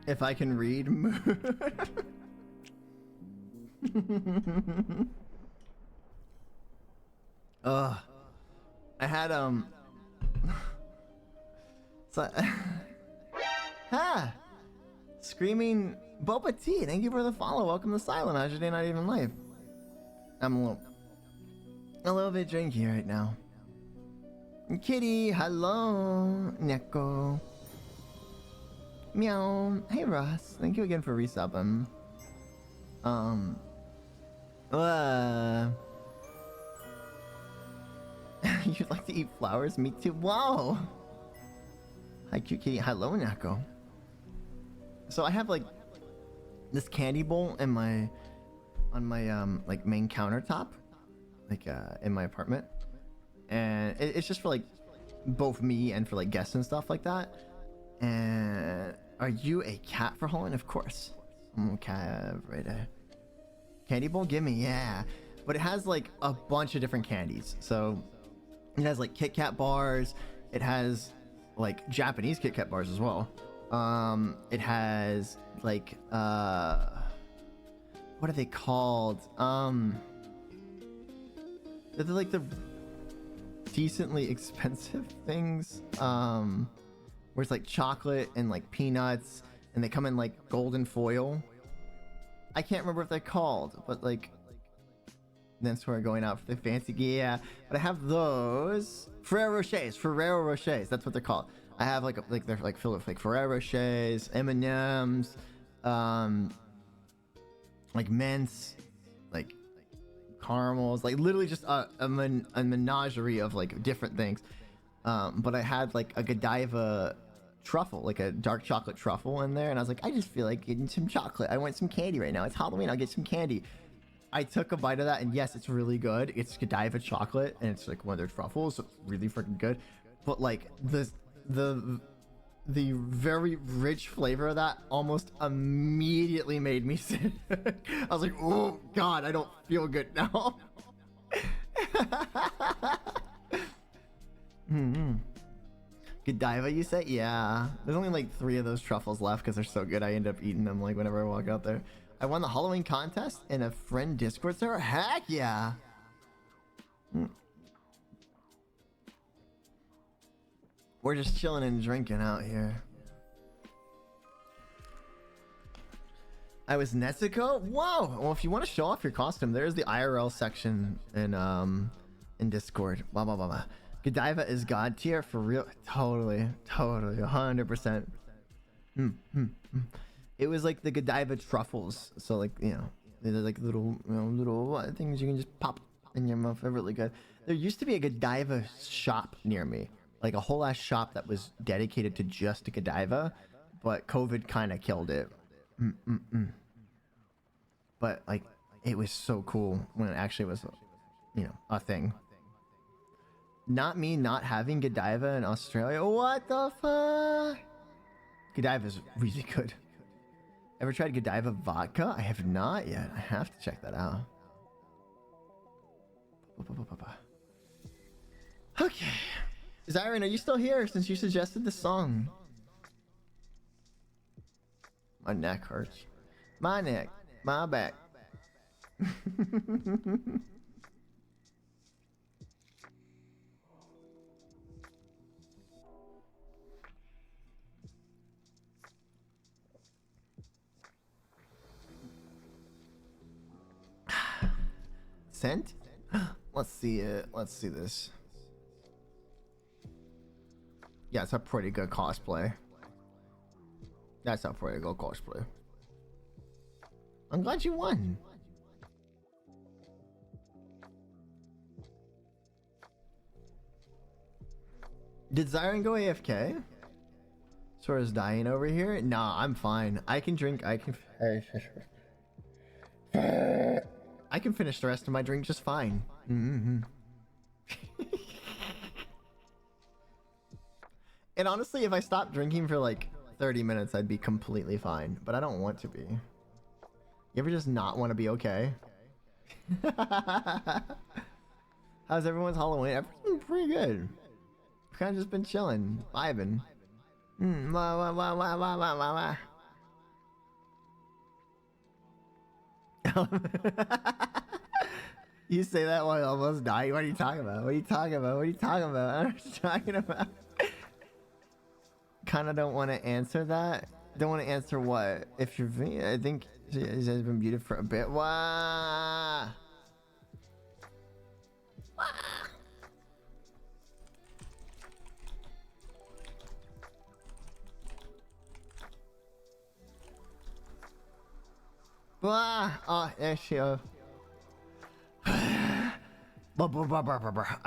If I can read. Ugh. I had so, Screaming Boba Tea, thank you for the follow. Welcome to Asylum. How's your day not even life? I'm a little bit drinky right now. Kitty, hello. Neko. Meow. Hey Ross, thank you again for resubbing. You'd like to eat flowers? Me too. Wow. Hi, cute kitty. Hello, Neko. So I have like this candy bowl in my like main countertop, like in my apartment, and it's just for like both me and for like guests and stuff like that. And are you a cat for Halloween? Of course. Okay, right there. Candy bowl, gimme, yeah. But it has like a bunch of different candies. So it has like Kit Kat bars. It has like Japanese Kit Kat bars as well. It has like what are they called? They're like the decently expensive things. Where it's like chocolate and like peanuts, and they come in like golden foil. I can't remember what they're called, but like that's where we're going out for the fancy gear. But I have those Ferrero Rochers. That's what they're called. I have like they're like filled with like Ferrero Rochers, M&Ms, like mints, like caramels, like literally just a menagerie of like different things. But I had like a Godiva truffle, like a dark chocolate truffle in there, and I was like, I just feel like getting some chocolate. I want some candy right now. It's Halloween. I'll get some candy. I took a bite of that, and yes, it's really good. It's Godiva chocolate, and it's like one of their truffles, so it's really freaking good. But like the very rich flavor of that almost immediately made me sick. I was like, oh god, I don't feel good now. Godiva, you say? Yeah. There's only like 3 of those truffles left because they're so good. I end up eating them like whenever I walk out there. I won the Halloween contest in a friend Discord server. Heck yeah. We're just chilling and drinking out here. I was Nezuko? Whoa! Well, if you want to show off your costume, there's the IRL section in Discord. Blah blah blah blah. Godiva is god tier for real. Totally 100%. It was like the Godiva truffles, so like, you know, they're like little things you can just pop in your mouth. They're really good. There used to be a Godiva shop near me, like a whole ass shop that was dedicated to just Godiva, but COVID kind of killed it. But like, it was so cool when it actually was, you know, a thing. Not me not having Godiva in Australia. What the fuck? Godiva is really good. Ever tried Godiva vodka? I have not yet. I have to check that out. Okay. Zyron, are you still here since you suggested the song? My neck hurts. My neck. My back. Scent? Let's see it. Let's see this. Yeah, it's a pretty good cosplay. That's a pretty good cosplay. I'm glad you won. Did Zyron go AFK? Sora's dying over here? Nah, I'm fine. I can drink. I can finish the rest of my drink just fine. And honestly, if I stopped drinking for like 30 minutes, I'd be completely fine. But I don't want to be. You ever just not want to be okay? How's everyone's Halloween? Everyone's been pretty good. Kind of just been chilling, vibing. You say that while I almost dying. What are you talking about? What are you talking about? What are you talking about? I don't know what you're talking about. Kind of don't want to answer that. Don't want to answer what? If you're, I think she has been muted for a bit. Wow. Oh, there she goes. I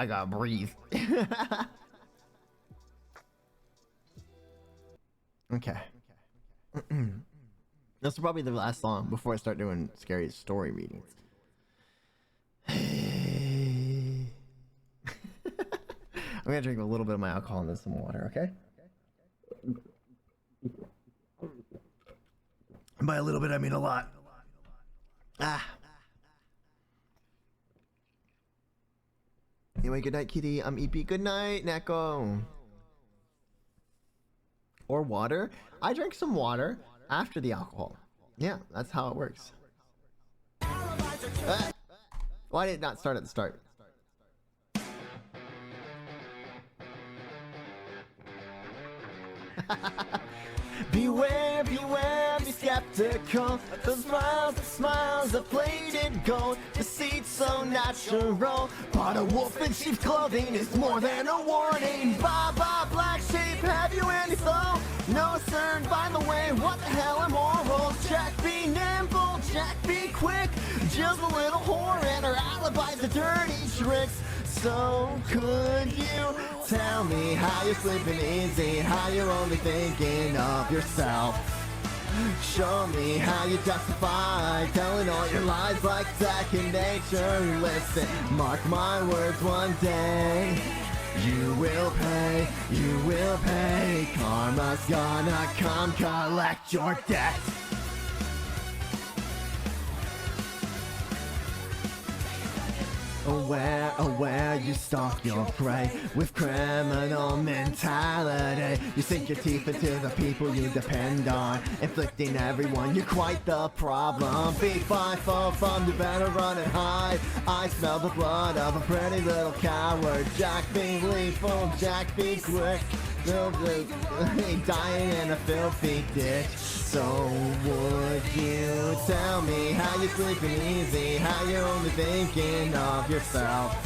gotta breathe. Okay. This is probably the last song before I start doing scary story readings. I'm gonna drink a little bit of my alcohol and then some water, okay? And by a little bit, I mean a lot. Anyway, good night, kitty. I'm EP. Good night, Neko. Or water. I drank some water after the alcohol. Yeah, that's how it works. Why did it not start at the start? Beware, beware, be skeptical. The smiles of plated gold. Deceit so natural. But a wolf in sheep's clothing is more than a warning. Baba, black sheep, have you any soul? No, sir, by the way, what the hell are morals? Jack be nimble, Jack be quick. Jill's a little whore and her alibi's a dirty tricks. So could you tell me how you're sleeping easy, how you're only thinking of yourself? Show me how you justify telling all your lies like second nature. Listen, mark my words, one day you will pay, you will pay. Karma's gonna come collect your debt. Aware, aware, you stalk your prey with criminal mentality. You sink your teeth into the people you depend on, inflicting everyone, you're quite the problem. Be 5 from, you better run and hide. I smell the blood of a pretty little coward. Jack be lethal, Jack be quick. Dying in a filthy ditch. So would you tell me how you're sleeping easy, how you're only thinking of yourself?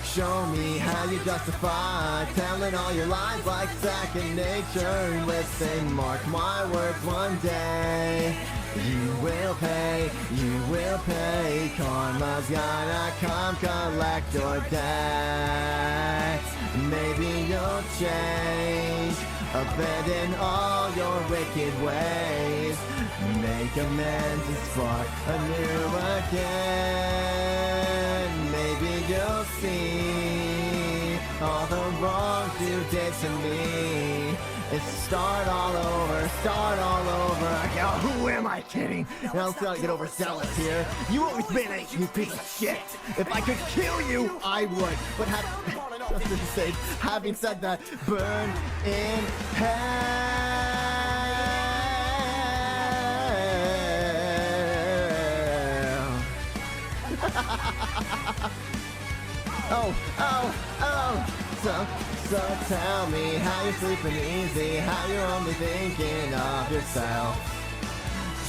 Show me how you justify telling all your lies like second nature. Listen, mark my words, one day you will pay, you will pay. Karma's gonna come collect your debt. Maybe you'll change, abandon all your wicked ways, make amends and spark anew again. Maybe you'll see all the wrongs you did to me. It's start all over again. Oh, who am I kidding? Now let's not get overzealous here. You always been a you piece of shit. If I could kill you, I would. But having said that, burn in hell. So tell me how you're sleeping easy, how you're only thinking of yourself.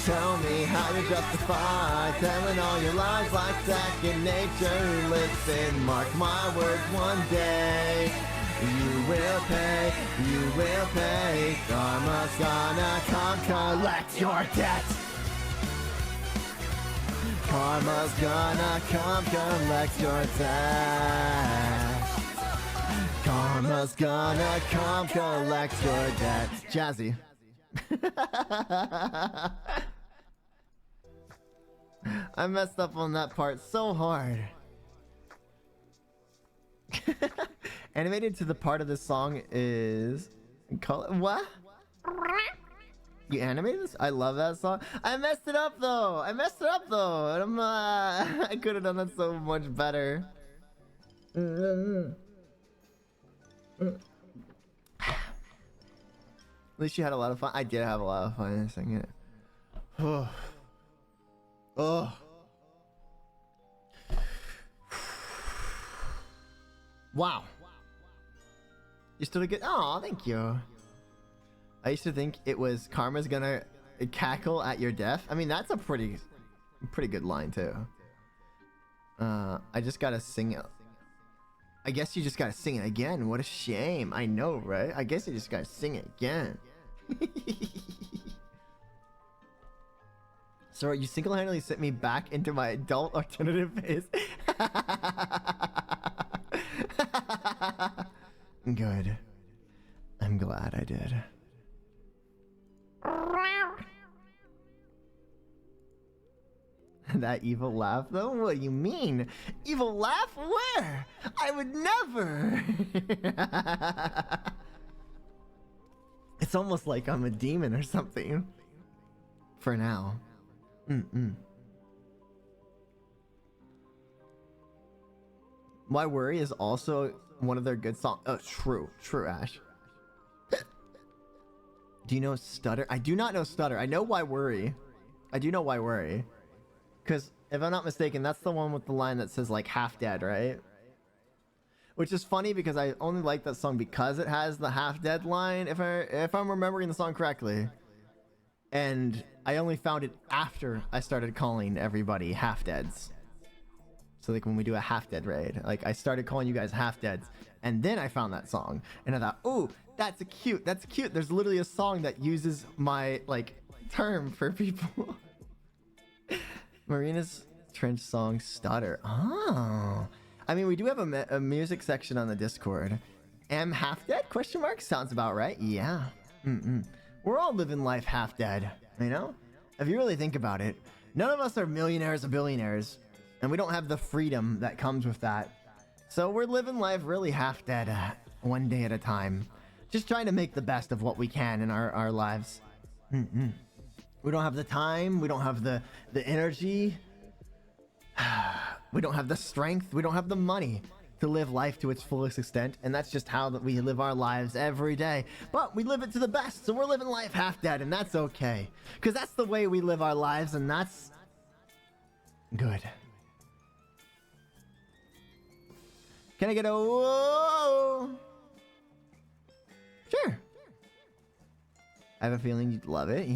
Tell me how you justify telling all your lies like second nature. Listen, mark my words, one day You will pay, you will pay. Karma's gonna come collect your debt. Karma's gonna come collect your debt. Karma's gonna come collect your debt. Jazzy. I messed up on that part so hard. Animated to the part of this song is what? You animated this? I love that song. I messed it up though. And I'm I could have done that so much better. At least you had a lot of fun. I did have a lot of fun singing it. Oh. Oh. Wow. You still did good. Oh, thank you. I used to think it was karma's gonna cackle at your death. I mean, that's a pretty good line too. I just gotta sing it. I guess you just gotta sing it again. What a shame. I know, right? I guess you just gotta sing it again. So you single-handedly sent me back into my adult alternative phase. Good. I'm glad I did. That evil laugh though? What do you mean? Evil laugh? Where? I would never! It's almost like I'm a demon or something. For now. My Worry is also one of their good songs. Oh, true, Ash. Do you know Stutter? I do not know Stutter. I know Why Worry. I do know Why Worry. Because if I'm not mistaken, that's the one with the line that says like half dead, right? Which is funny because I only like that song because it has the half dead line, if I'm remembering the song correctly. And I only found it after I started calling everybody half deads. So like when we do a half dead raid, like I started calling you guys half deads, and then I found that song, and I thought, oh, that's cute. There's literally a song that uses my like term for people. Marina's Trench song Stutter. Oh, I mean, we do have a music section on the Discord. Am half dead? Question mark. Sounds about right. Yeah. We're all living life half dead, you know? If you really think about it, none of us are millionaires or billionaires, and we don't have the freedom that comes with that. So we're living life really half dead, one day at a time. Just trying to make the best of what we can in our lives. We don't have the time, we don't have the energy, we don't have the strength, we don't have the money to live life to its fullest extent, and that's just how that we live our lives every day. But we live it to the best, so we're living life half dead, and that's okay, because that's the way we live our lives, and that's good. Can I get a whoa? Sure. I have a feeling you'd love it.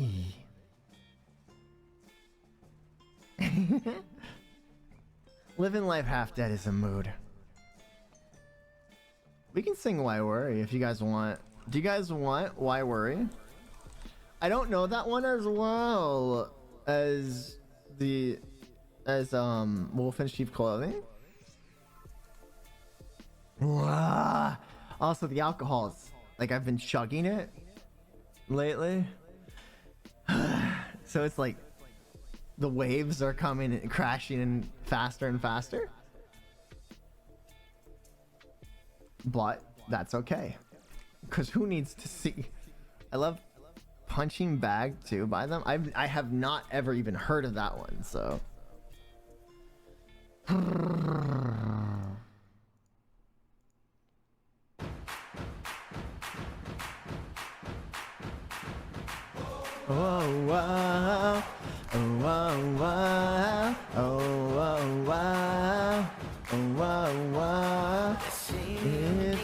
Living life half dead is a mood. We can sing Why Worry if you guys want. Do you guys want Why Worry? I don't know that one as well as Wolf in Sheep Clothing. Also the alcohols. Like I've been chugging it lately. So it's like the waves are coming and crashing and faster. But that's okay, because who needs to see? I love Punching Bag too by them. I have not ever even heard of that one, so oh wow, oh wow, wow, oh wow, wow, oh wow, wow. It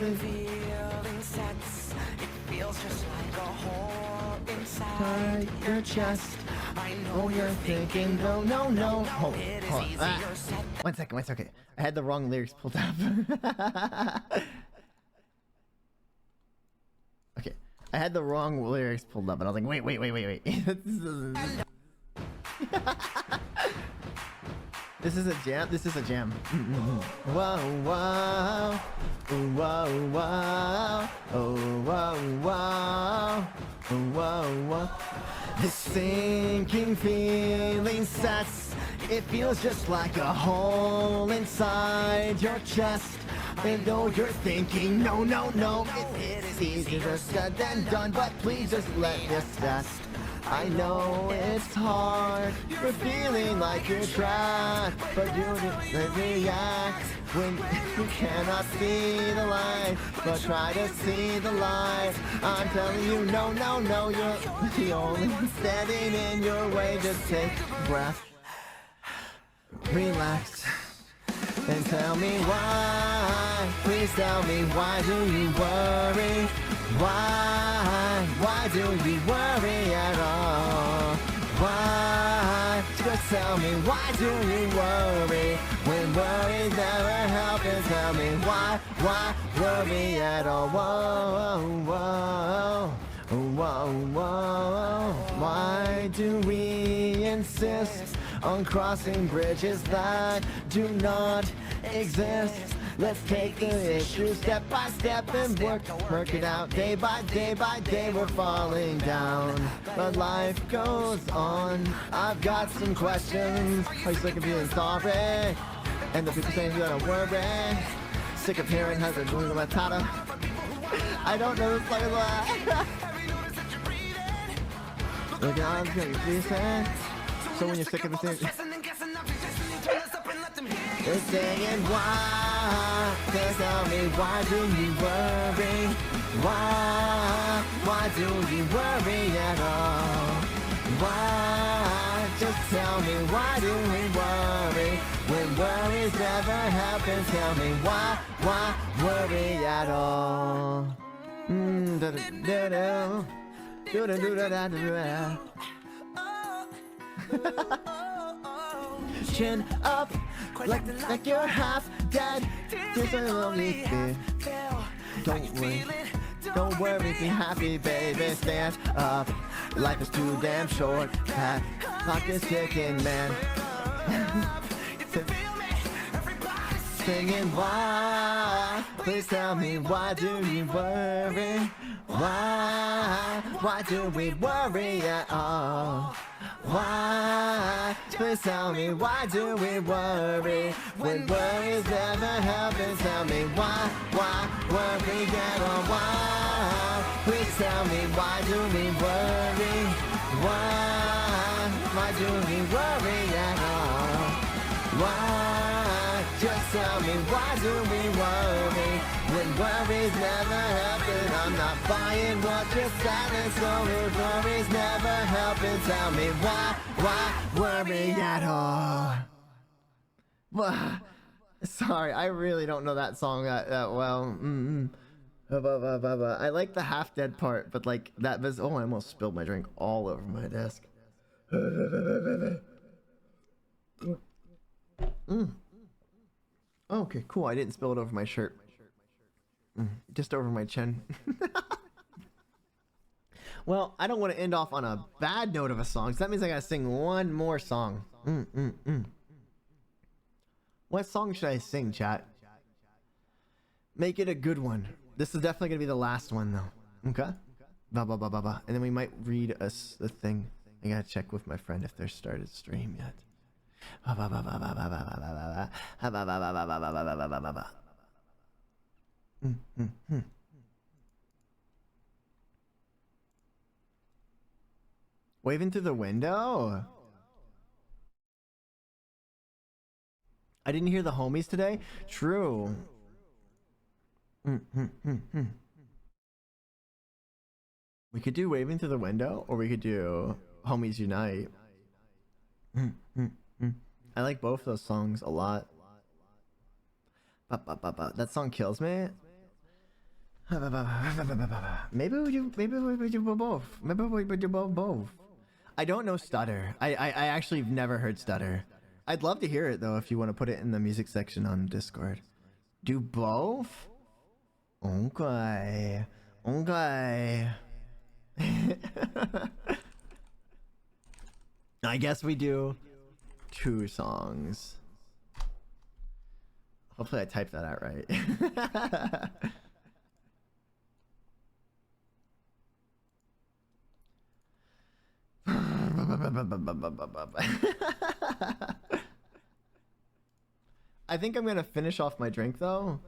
feels just like a hole inside your chest. I know you're thinking, no. Hold on. One second. I had the wrong lyrics pulled up. I had the wrong lyrics pulled up, and I was like, wait. This is a jam. This is a jam. Whoa, whoa, whoa, whoa, oh, whoa, whoa, whoa, whoa. This sinking feeling sets. It feels just like a hole inside your chest. And though you're thinking, no, it's easier said than done, but please just let me test. I know it's hard, you're feeling like you're trapped, but you just react when you cannot see the light, but try to see the light. I'm telling you, no, you're the only one standing in your way. Just take a breath, relax, and tell me why. Please tell me, why do you worry? Why do you worry at all? Why? Just tell me, why do you worry? When worries never help, and tell me why worry at all? Whoa. Why do we insist on crossing bridges that do not exist? Let's take the issue step by step and work it out. Day by day we're falling down, but life goes on. I've got some questions. Are you sick of being sorry? And the people saying you gotta worry. Sick of hearing how they're doing matata. I don't know this song. Look at I'm so when you're sick of the thing, they're saying why? They tell me, why do you worry? Why do you worry at all? Why? Just tell me, why do we worry? When worries never happen, tell me why worry at all? Chin up, like you're half dead. There's a lonely fear. Don't worry, be happy, baby. Stand up. Life is too damn short. Clock is ticking, man. Singing why? Please tell me, why do you worry? Why do we worry at all? Why? Please tell me, why do we worry? When worries never happen, tell me why worry at all? Why? Please tell me, why do we worry? Why do we worry at all? Why? Just tell me, why do we worry? When worries never happen, I'm not buying what you're selling. So if worries never happen, tell me why worry at all? Sorry, I really don't know that song that well. I like the half dead part, but like that was, oh, I almost spilled my drink all over my desk. Okay, cool. I didn't spill it over my shirt. Just over my chin. Well, I don't want to end off on a bad note of a song, so that means I gotta sing one more song. What song should I sing, chat? Make it a good one. This is definitely gonna be the last one, though. Okay? And then we might read us the thing. I gotta check with my friend if they're started stream yet. Waving through the window? I didn't hear the homies today? True. We could do Waving Through the Window, or we could do Homies Unite. I like both those songs a lot. That song kills me. Maybe we do both. Maybe we do both. I don't know Stutter. I actually have never heard Stutter. I'd love to hear it though if you want to put it in the music section on Discord. Do both? Okay. I guess we do 2 songs. Hopefully I typed that out right. I think I'm gonna finish off my drink though.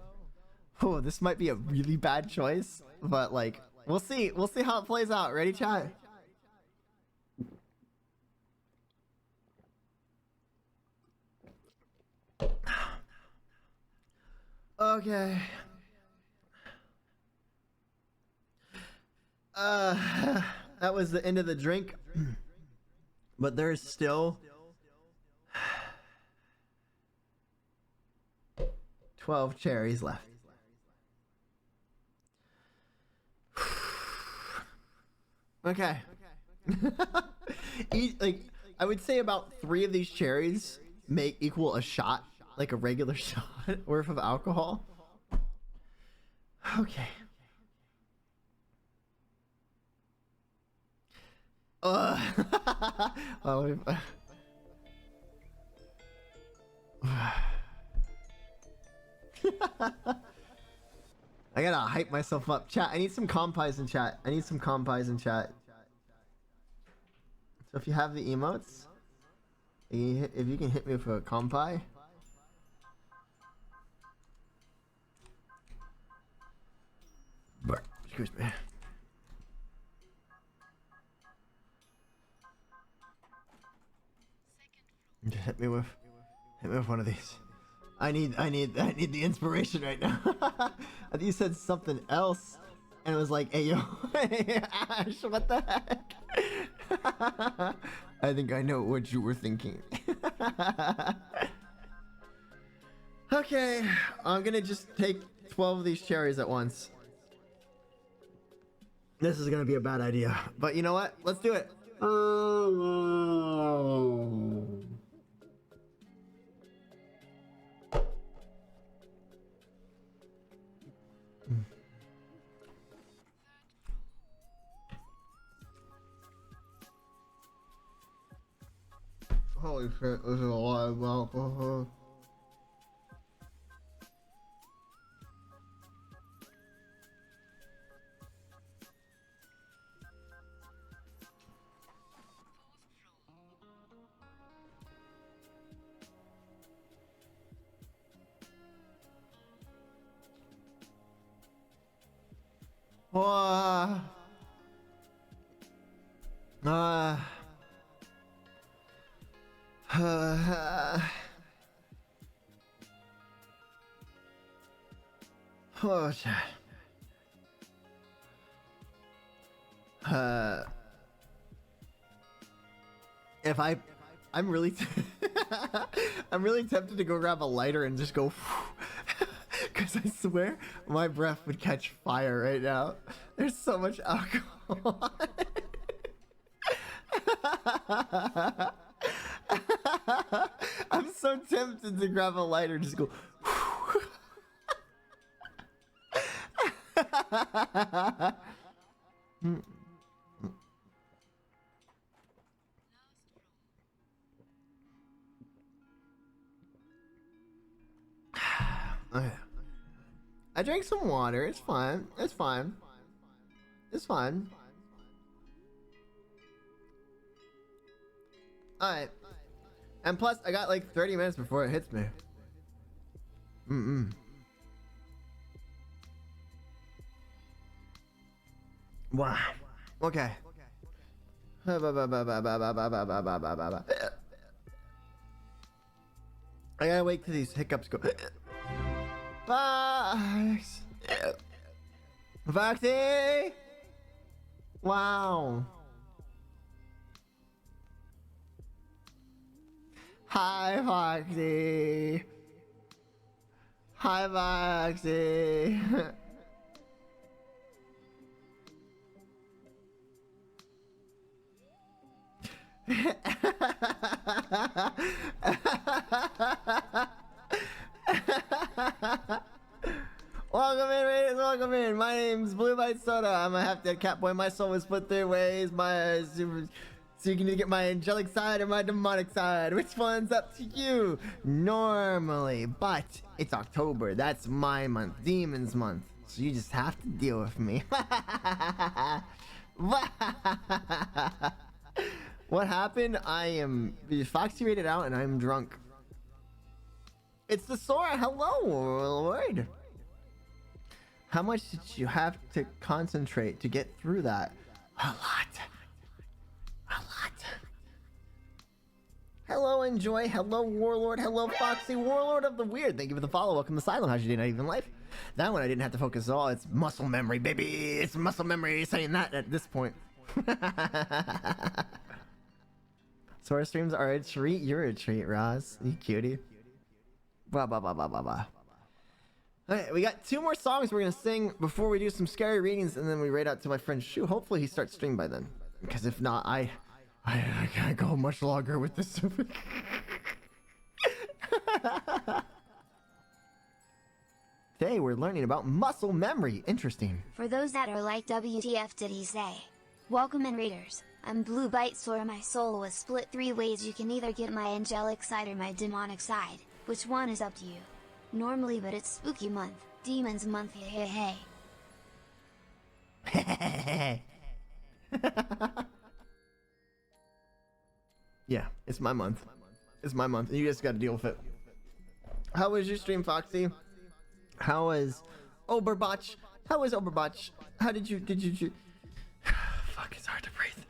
Oh, this might be a really bad choice, but like, we'll see. We'll see how it plays out. Ready, chat? Okay. That was the end of the drink, but there's still 12 cherries left. Okay. Like, I would say about 3 of these cherries make equal a shot, like a regular shot worth of alcohol. Okay. Oh, I gotta hype myself up. Chat, I need some compies in chat. I need some compies in chat. So if you have the emotes, if you can hit me with a compie. Excuse me. Just hit me with one of these. I need the inspiration right now. I think you said something else, and it was like, "Hey yo, hey, Ash, what the heck?" I think I know what you were thinking. Okay, I'm gonna just take 12 of these cherries at once. This is gonna be a bad idea, but you know what? Let's do it. Holy shit, this is a lot of alcohol. Oh, shit. If I'm really I'm really tempted to go grab a lighter and just go, because I swear my breath would catch fire right now. There's so much alcohol. I'm so tempted to grab a lighter and just go. Okay. I drank some water. It's fine. It's fine. It's fine. Alright. And plus, I got like 30 minutes before it hits me. Wow. Okay. I gotta wait till these hiccups go. Fox! Foxy! Wow. Hi, Foxy. Hi, Foxy. Welcome in, ladies. Welcome in. My name's BlueByteSora. I'm a half-dead catboy. My soul was split three ways. So you can either get my angelic side or my demonic side. Which one's up to you? Normally, but it's October. That's my month, Demons Month. So you just have to deal with me. What happened? I am Foxy rated out and I'm drunk. It's the Sora. Hello, Lord. How much did you have to concentrate to get through that? A lot. A lot. Hello, Enjoy. Hello, Warlord. Hello, Foxy. Warlord of the Weird. Thank you for the follow. Welcome to Asylum. How's your day? Not even life. That one I didn't have to focus at all. It's muscle memory, baby. It's muscle memory saying that at this point. Sora streams are a treat. You're a treat, Roz. You cutie. Blah, blah, blah, blah, blah, blah. Alright, we got 2 more songs we're gonna sing before we do some scary readings, and then we raid out to my friend Shu. Hopefully he starts stream by then. Because if not, I can't go much longer with this. Today we're learning about muscle memory. Interesting. For those that are like, WTF did he say? Welcome in, readers. I'm BlueByteSora. My soul was split 3 ways. You can either get my angelic side or my demonic side. Which one is up to you? Normally, but it's spooky month, demons month, hey hey hey. Yeah, it's my month. It's my month, and you guys gotta deal with it. How was your stream, Foxy? How was Oberbotch? How was Oberbotch? How did you fuck, it's hard to breathe.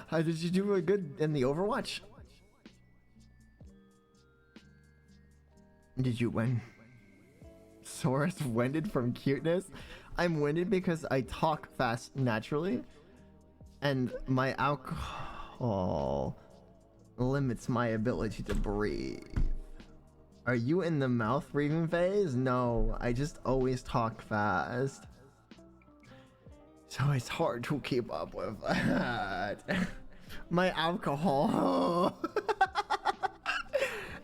How did you do good in the Overwatch? Did you win? Sora's winded from cuteness? I'm winded because I talk fast naturally, and my alcohol limits my ability to breathe. Are you in the mouth breathing phase? No, I just always talk fast. So it's hard to keep up with that. My alcohol.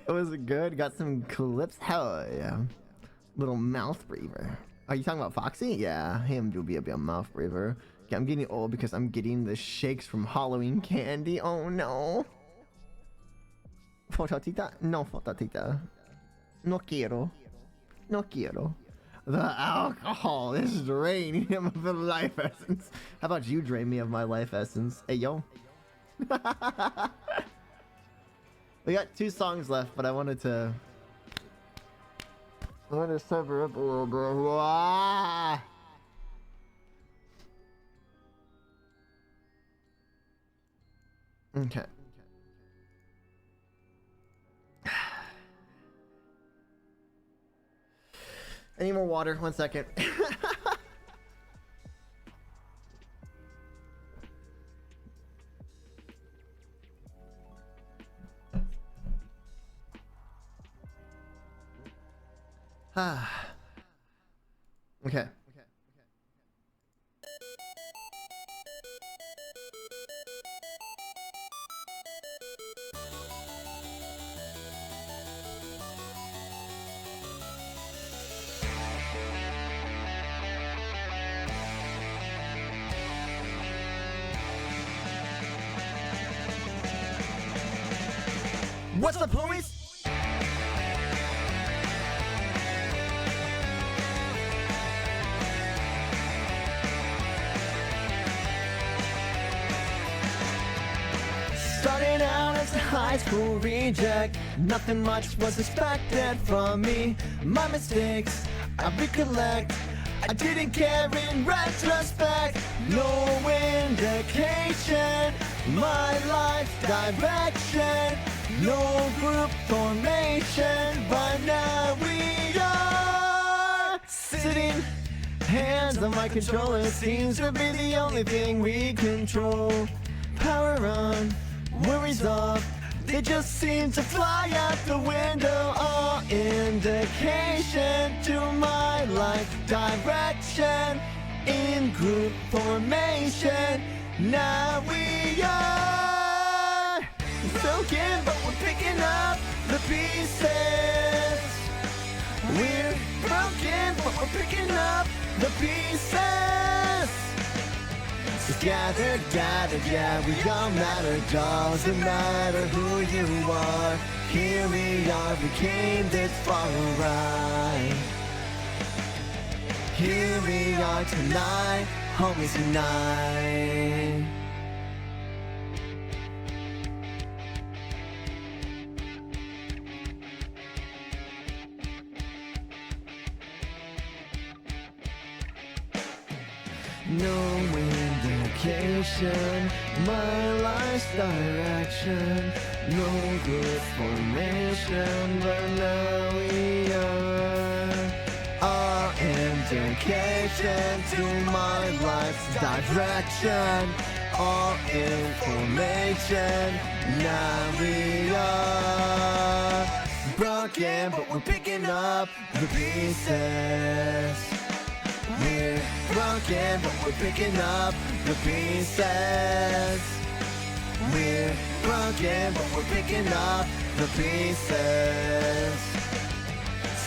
It was good. Got some clips. Hell yeah. Little mouth breather. Are you talking about Foxy? Yeah, him do be a bit mouth breather. Okay, I'm getting old because I'm getting the shakes from Halloween candy. Oh no. Fotatita? No fotatita. No quiero. No quiero. The alcohol is draining him of the life essence. How about you drain me of my life essence? Hey, yo. We got 2 songs left, but I wanted to sober up a little bit. Wah! Okay. I need more water. 1 second. Okay. What's up, homies? Starting out as a high school reject, nothing much was expected from me. My mistakes, I recollect, I didn't care in retrospect. No indication, my life direction, no group formation, but now we are sitting. Hands on my controller seems to be the only thing we control. Power on, worries off, they just seem to fly out the window. All indication to my life direction, in group formation. Now we are broken, but we're picking up the pieces. we're picking up the pieces. So gathered, yeah, we all matter. Doesn't matter who you are. Here we are, we came this far alright. Here we are tonight, homies tonight. No indication, my life's direction. No good formation, but now we are. All indication to my life's direction. All information, now we are. Broken, but we're picking up the pieces. We're broken, but we're picking up the pieces. We're broken, but we're picking up the pieces.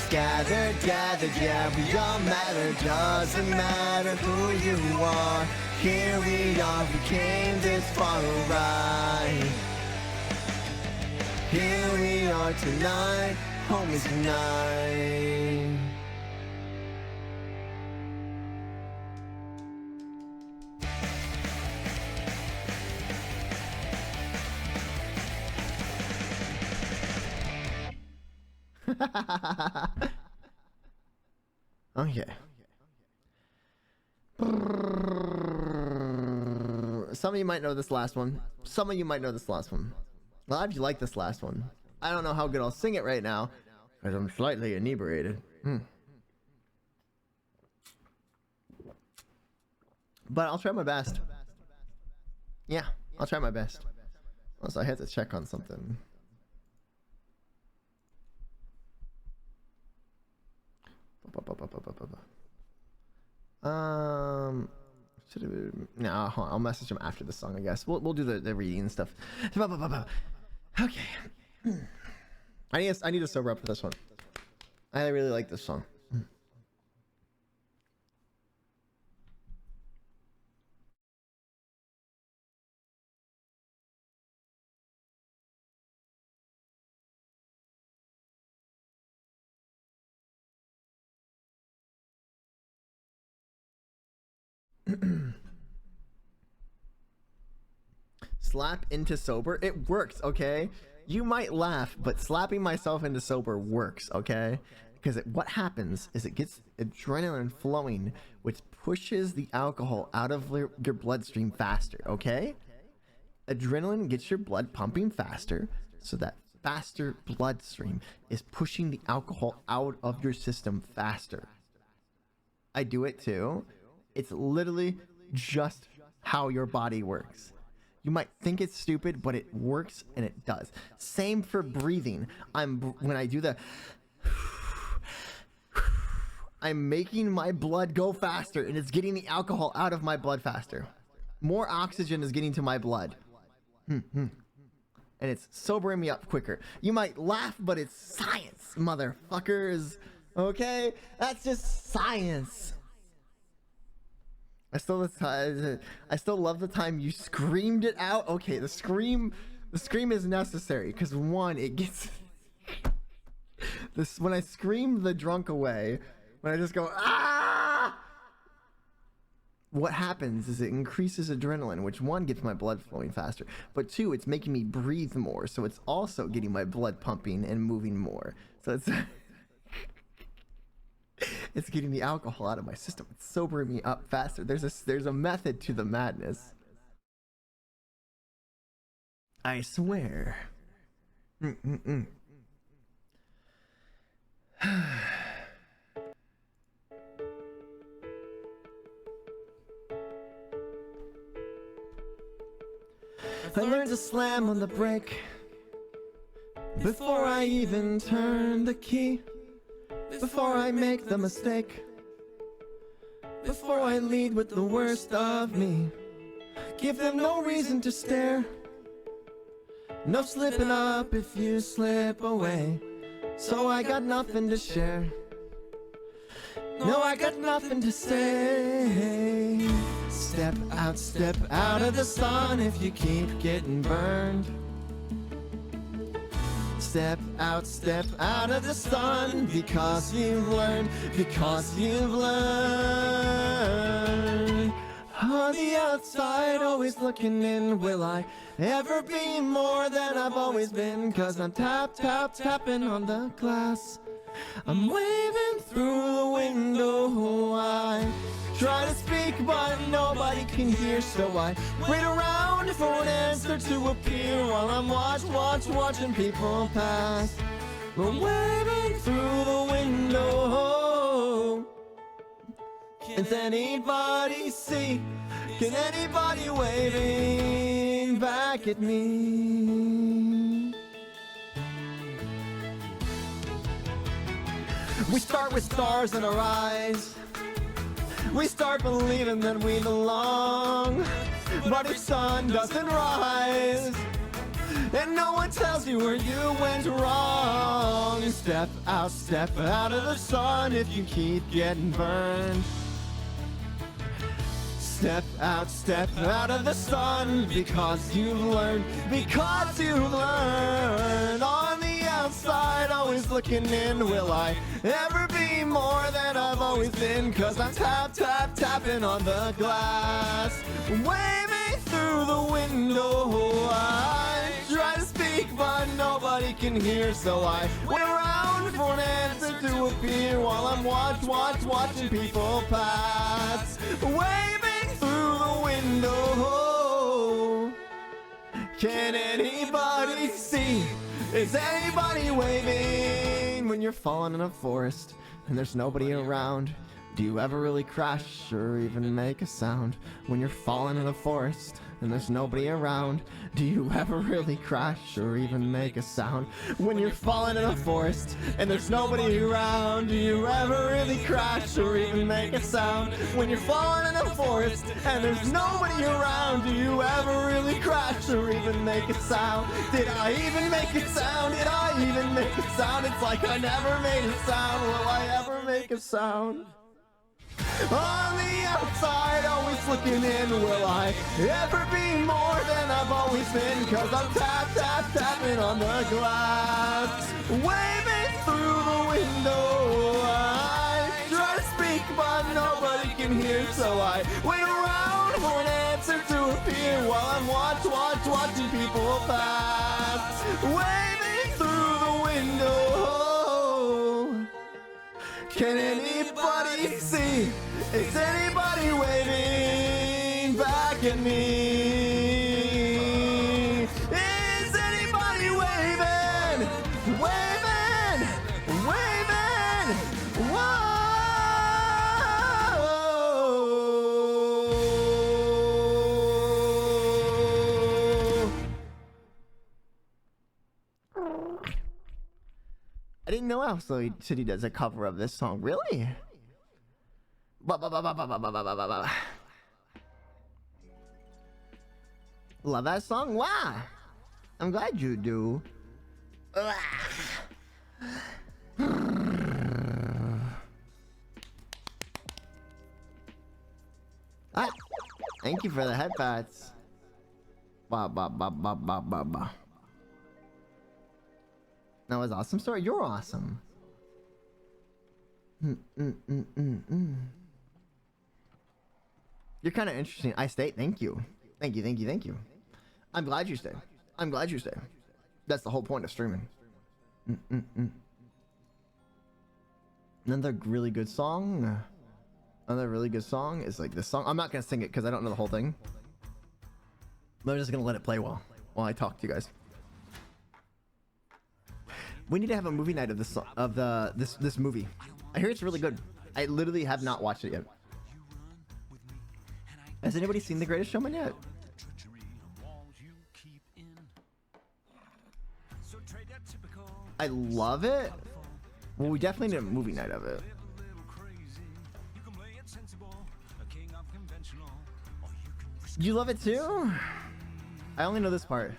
Scattered, gathered, yeah, we all matter. Doesn't matter who you are. Here we are, we came this far alright. Here we are tonight, homies tonight. Okay. Some of you might know this last one. Some of you might know this last one. A lot of you like this last one. I don't know how good I'll sing it right now, because I'm slightly inebriated. But I'll try my best. Yeah, I'll try my best. Also, I had to check on something. No, hold on, I'll message him after the song, I guess. We'll do the reading and stuff. Okay. I need to sober up for this one. I really like this song. Slap into sober, it works, okay? You might laugh, but slapping myself into sober works, okay? Because what happens is it gets adrenaline flowing, which pushes the alcohol out of your bloodstream faster, okay? Adrenaline gets your blood pumping faster, so that faster bloodstream is pushing the alcohol out of your system faster. I do it too. It's literally just how your body works. You might think it's stupid, but it works, and it does. Same for breathing. When I do the I'm making my blood go faster, and it's getting the alcohol out of my blood faster. More oxygen is getting to my blood. And it's sobering me up quicker. You might laugh, but it's science, motherfuckers. Okay? That's just science. I still love the time you screamed it out. Okay, the scream is necessary because one, it gets this when I scream the drunk away, when I just go ah, what happens is it increases adrenaline, which one gets my blood flowing faster, but two, it's making me breathe more, so it's also getting my blood pumping and moving more. So it's it's getting the alcohol out of my system. It's sobering me up faster. There's a method to the madness. I swear. I learned to slam on the brake before I even turn the key. Before I make the mistake, before I lead with the worst of me, give them no reason to stare. No slipping up if you slip away, so I got nothing to share. No, I got nothing to say. Step out of the sun if you keep getting burned. Step out of the sun because you've learned, On the outside, always looking in, will I ever be more than I've always been? 'Cause I'm tapping on the glass. I'm waving through the window. I try to speak, but nobody can hear, so I wait around for an answer to appear while I'm watching people pass. We're waving through the window. Can anybody see? Can anybody waving back at me? We start with stars in our eyes. We start believing that we belong. But if sun doesn't rise, and no one tells you where you went wrong, step out of the sun if you keep getting burned. Step out of the sun because you've learned, On the outside, always looking in, will I ever be more than I've always been? 'Cause I'm tapping on the glass, waving through the window. I try to speak, but nobody can hear, so I wait around for an answer to appear while I'm watching people pass, waving through the window. Can anybody see? Is anybody waving when you're falling in a forest and there's nobody around? Do you ever really crash or even make a sound when you're falling in a forest and there's nobody around? Do you ever really crash or even make a sound when you're falling in a forest and there's nobody around? Do you ever really crash or even make a sound when you're falling in a forest and there's nobody around? Do you ever really crash or even make a sound? Did I even make a sound? Did I even make a sound? It's like I never made a sound. Will I ever make a sound? On the outside, always looking in, will I ever be more than I've always been? 'Cause I'm tapping on the glass, waving through the window. I try to speak, but nobody can hear, so I wait around for an answer to appear while I'm watching people pass, waving through the window. Can anybody see? Is anybody waving back at me? Is anybody waving? Waving! Whoa! I didn't know Asylum City does a cover of this song. Really? Love that song? Wow! I'm glad you do. Ah, thank you for the headpats. That was awesome. Sorry, you're awesome. You're kind of interesting. I stay. Thank you. Thank you. I'm glad you stay. That's the whole point of streaming. Another really good song. Is like this song. I'm not gonna sing it because I don't know the whole thing. But I'm just gonna let it play while I talk to you guys. We need to have a movie night of this movie. I hear it's really good. I literally have not watched it yet. Has anybody seen The Greatest Showman yet? I love it. Well, we definitely need a movie night of it. You love it too? I only know this part.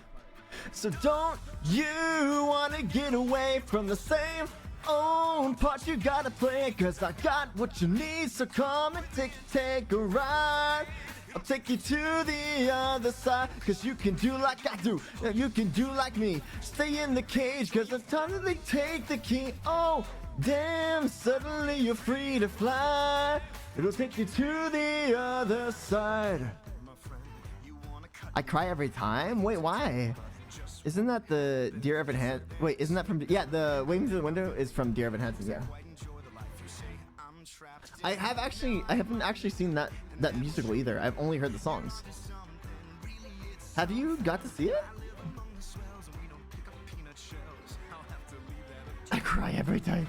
So don't you wanna get away from the same own part you gotta play, cause I got what you need, so come and take a ride. I'll take you to the other side, cause you can do like I do, and you can do like me. Stay in the cage, cause it's time that they take the key. Oh, damn, suddenly you're free to fly. It'll take you to the other side. I cry every time? Wait, why? Isn't that the Dear Evan Hansen? Wait, isn't that from... Yeah, the Waving Through the Window is from Dear Evan Hansen, yeah. I haven't actually seen that musical either. I've only heard the songs. Have you got to see it? I cry every time.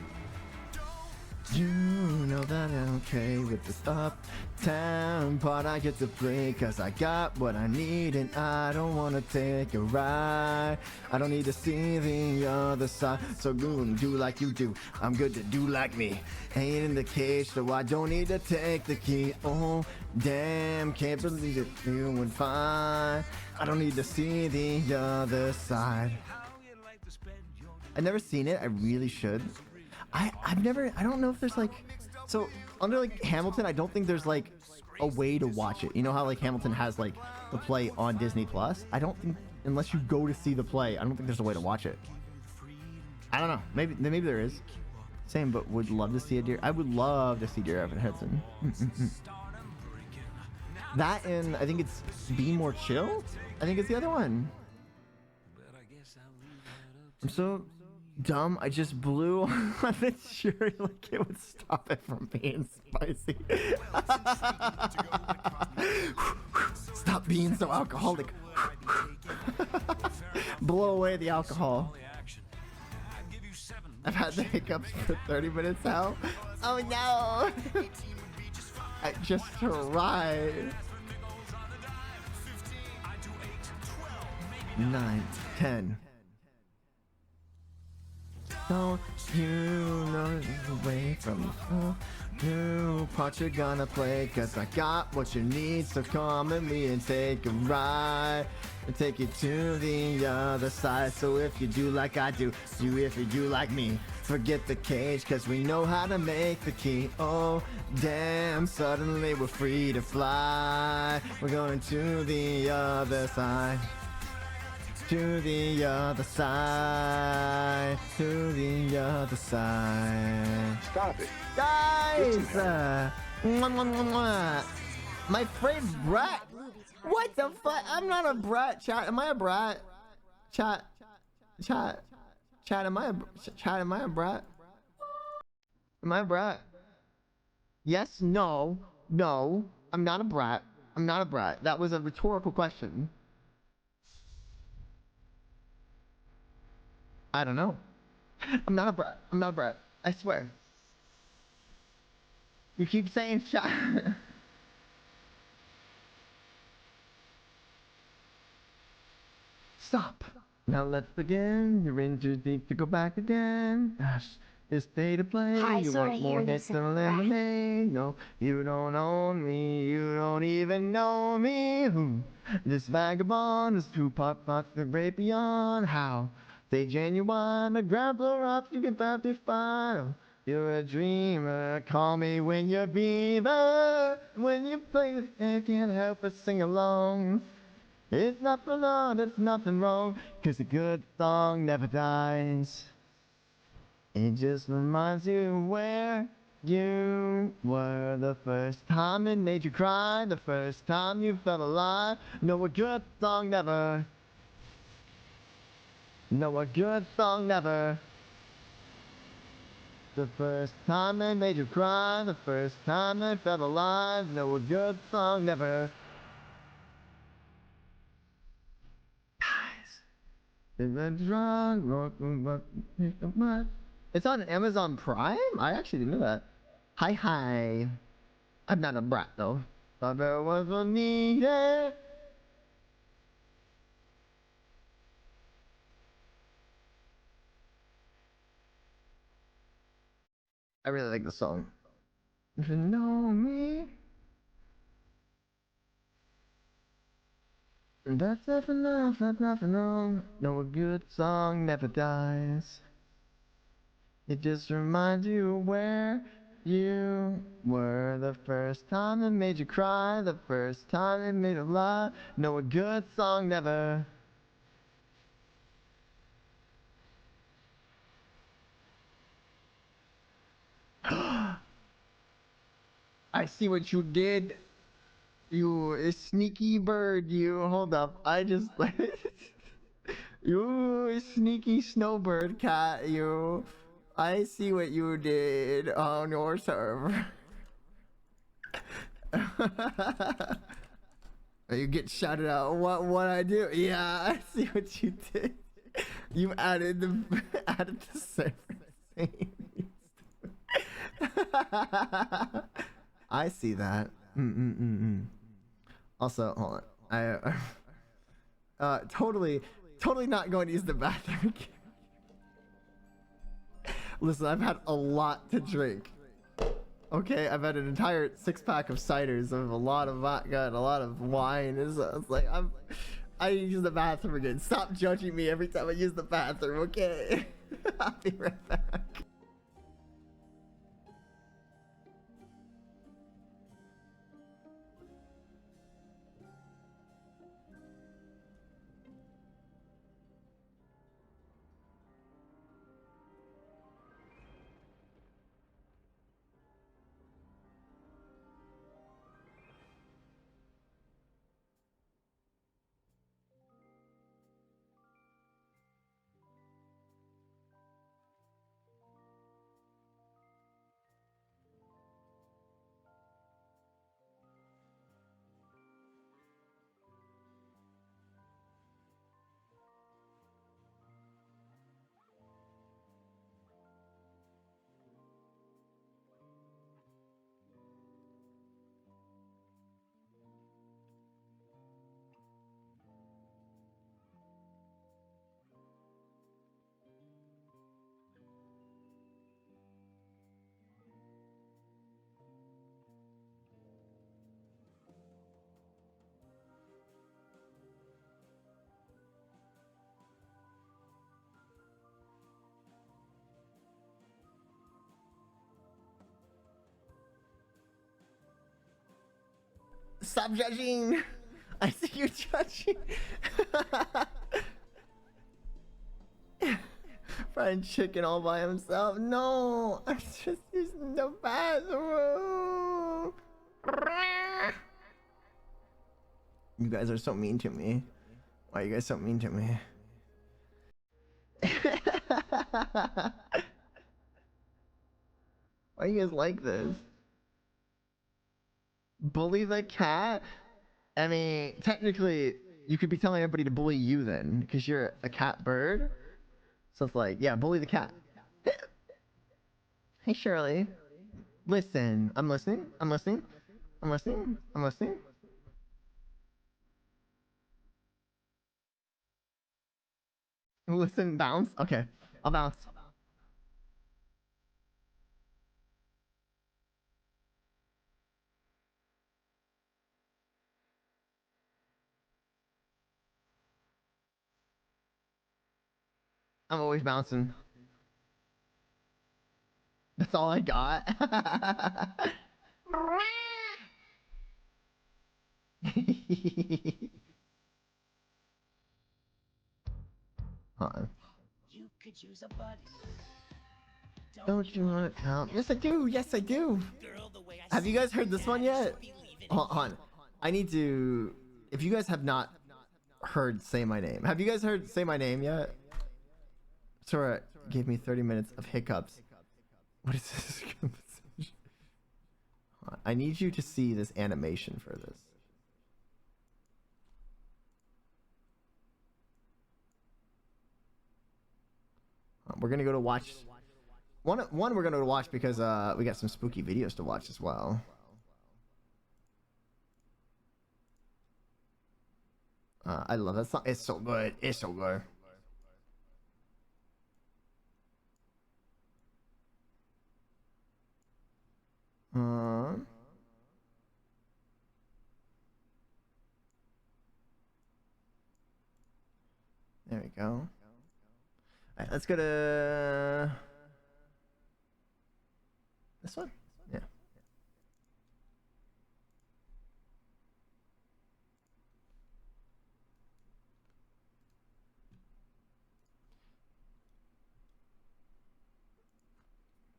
You know that I'm okay with this uptown part I get to play, cause I got what I need and I don't wanna take a ride. I don't need to see the other side, so go and do like you do. I'm good to do like me. Ain't in the cage, so I don't need to take the key. Oh, damn, can't believe it, feeling fine. I don't need to see the other side. I've never seen it, I really should. I don't know if there's like, so under like Hamilton, I don't think there's like a way to watch it. You know how like Hamilton has like the play on Disney Plus? I don't think, unless you go to see the play, I don't think there's a way to watch it. I don't know, maybe there is. Same, but would love to see a Dear, I would love to see Dear Evan Hansen. That and I think it's Be More Chill, I think it's the other one. I'm so dumb, I just blew on the cherry like it would stop it from being spicy. Stop being so alcoholic. Blow away the alcohol. I've had the hiccups for 30 minutes now. Oh no! I just tried. 9, 10. Don't you know away from the new part you're gonna play, cause I got what you need, so come with me and take a ride and take you to the other side. So if you do like I do, if you do like me, forget the cage, cause we know how to make the key. Oh damn, suddenly we're free to fly. We're going to the other side. To the other side, to the other side. Stop it. Guys! My favorite brat. What the fuck? I'm not a brat, chat. Am I a brat? Chat, am I a brat? Am I a brat? Yes, no, I'm not a brat. I'm not a brat. That was a rhetorical question. I don't know. I'm not a brat. I'm not a brat. I swear. You keep saying shot. Stop. Now let's begin. You're in too deep to go back again. Gosh, it's day to play. Hi, You sorry, want more you're hits missing than lemonade. No, you don't own me. You don't even know me. This vagabond is too pop the great beyond. How? Stay genuine, the ground floor up, you can find me fine. You're a dreamer, call me when you're beaver. When you play the game, can't help but sing along. It's not for long, there's nothing wrong, cause a good song never dies. It just reminds you where you were the first time it made you cry, the first time you felt alive. No, a good song never. No, a good song never. The first time they made you cry, the first time they felt alive. No, a good song never. It's on Amazon Prime? I actually didn't know that. Hi. I'm not a brat though. Thought there was a need. I really like the song. If you know me, that's nothing else, that's nothing wrong. No, a good song never dies. It just reminds you where you were the first time it made you cry, the first time it made you lie. No, a good song never. I see what you did. You sneaky bird, you. Hold up. I just. You sneaky snowbird cat, you. I see what you did on your server. You get shouted out. What I do? Yeah, I see what you did. You added the added the server. I see that. Also, hold on. Totally not going to use the bathroom. Listen, I've had a lot to drink. Okay, I've had an entire 6-pack of ciders, of a lot of vodka, and a lot of wine. It's like I use the bathroom again. Stop judging me every time I use the bathroom, okay? I'll be right back. Stop judging! I see you judging! Fried chicken all by himself. No! I'm just using the bathroom! You guys are so mean to me. Why are you guys so mean to me? Why you guys like this? Bully the cat? I mean, technically, you could be telling everybody to bully you then, because you're a cat bird. So it's like, yeah, bully the cat. Hey, Shirley. Listen. I'm listening. I'm listening. I'm listening. I'm listening. Listen, bounce. Okay. I'll bounce. I'm always bouncing. That's all I got. Hold on. You could use a buddy. Don't you want to count? Yes, I do. Yes, I do. Have you guys heard this one yet? Hold on. I need to. If you guys have not heard "Say My Name," have you guys heard "Say My Name" yet? Sora gave me 30 minutes of hiccups. What is this? I need you to see this animation for this. We're gonna go to watch one. We're gonna go to watch because we got some spooky videos to watch as well. I love that song. It's so good. It's so good. There we go. All right, let's go to. This one? Yeah.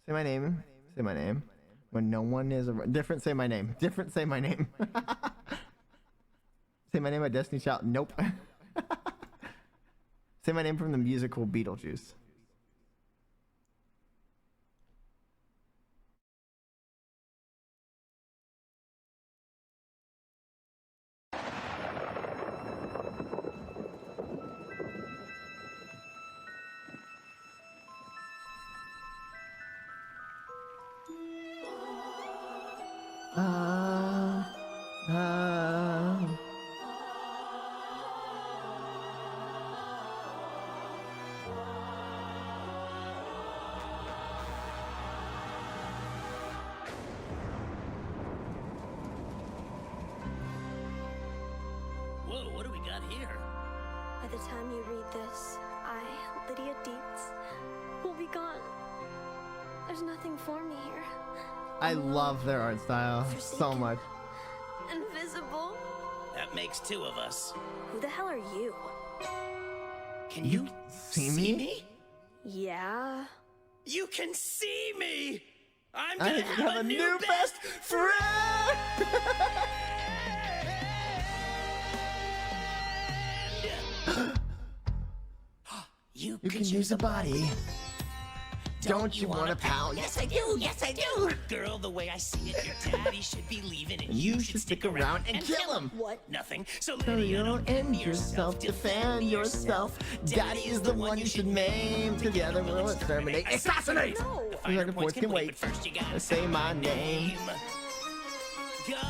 Say my name. Say my name. When no one is around. Different, say my name. Different, say my name. Say my name at Destiny Child. Nope. Say my name from the musical Beetlejuice. Whoa, what do we got here? By the time you read this, I, Lydia Dietz, will be gone. There's nothing for me here. I love their art style so much. Invisible. That makes two of us. Who the hell are you? Can you see me? Yeah. You can see me! I'm I gonna have a new best friend! You You can use a body. Don't you want a pal? Yes, I do! Yes, I do! Girl, the way I see it, your daddy should be leaving and you should stick around and kill him! What? Nothing. So So Lydia, you don't end yourself, defend yourself. Daddy is the one you should maim. Together we'll exterminate. Assassinate! No. The finer Your points can wait, wait. but first you gotta Say my name.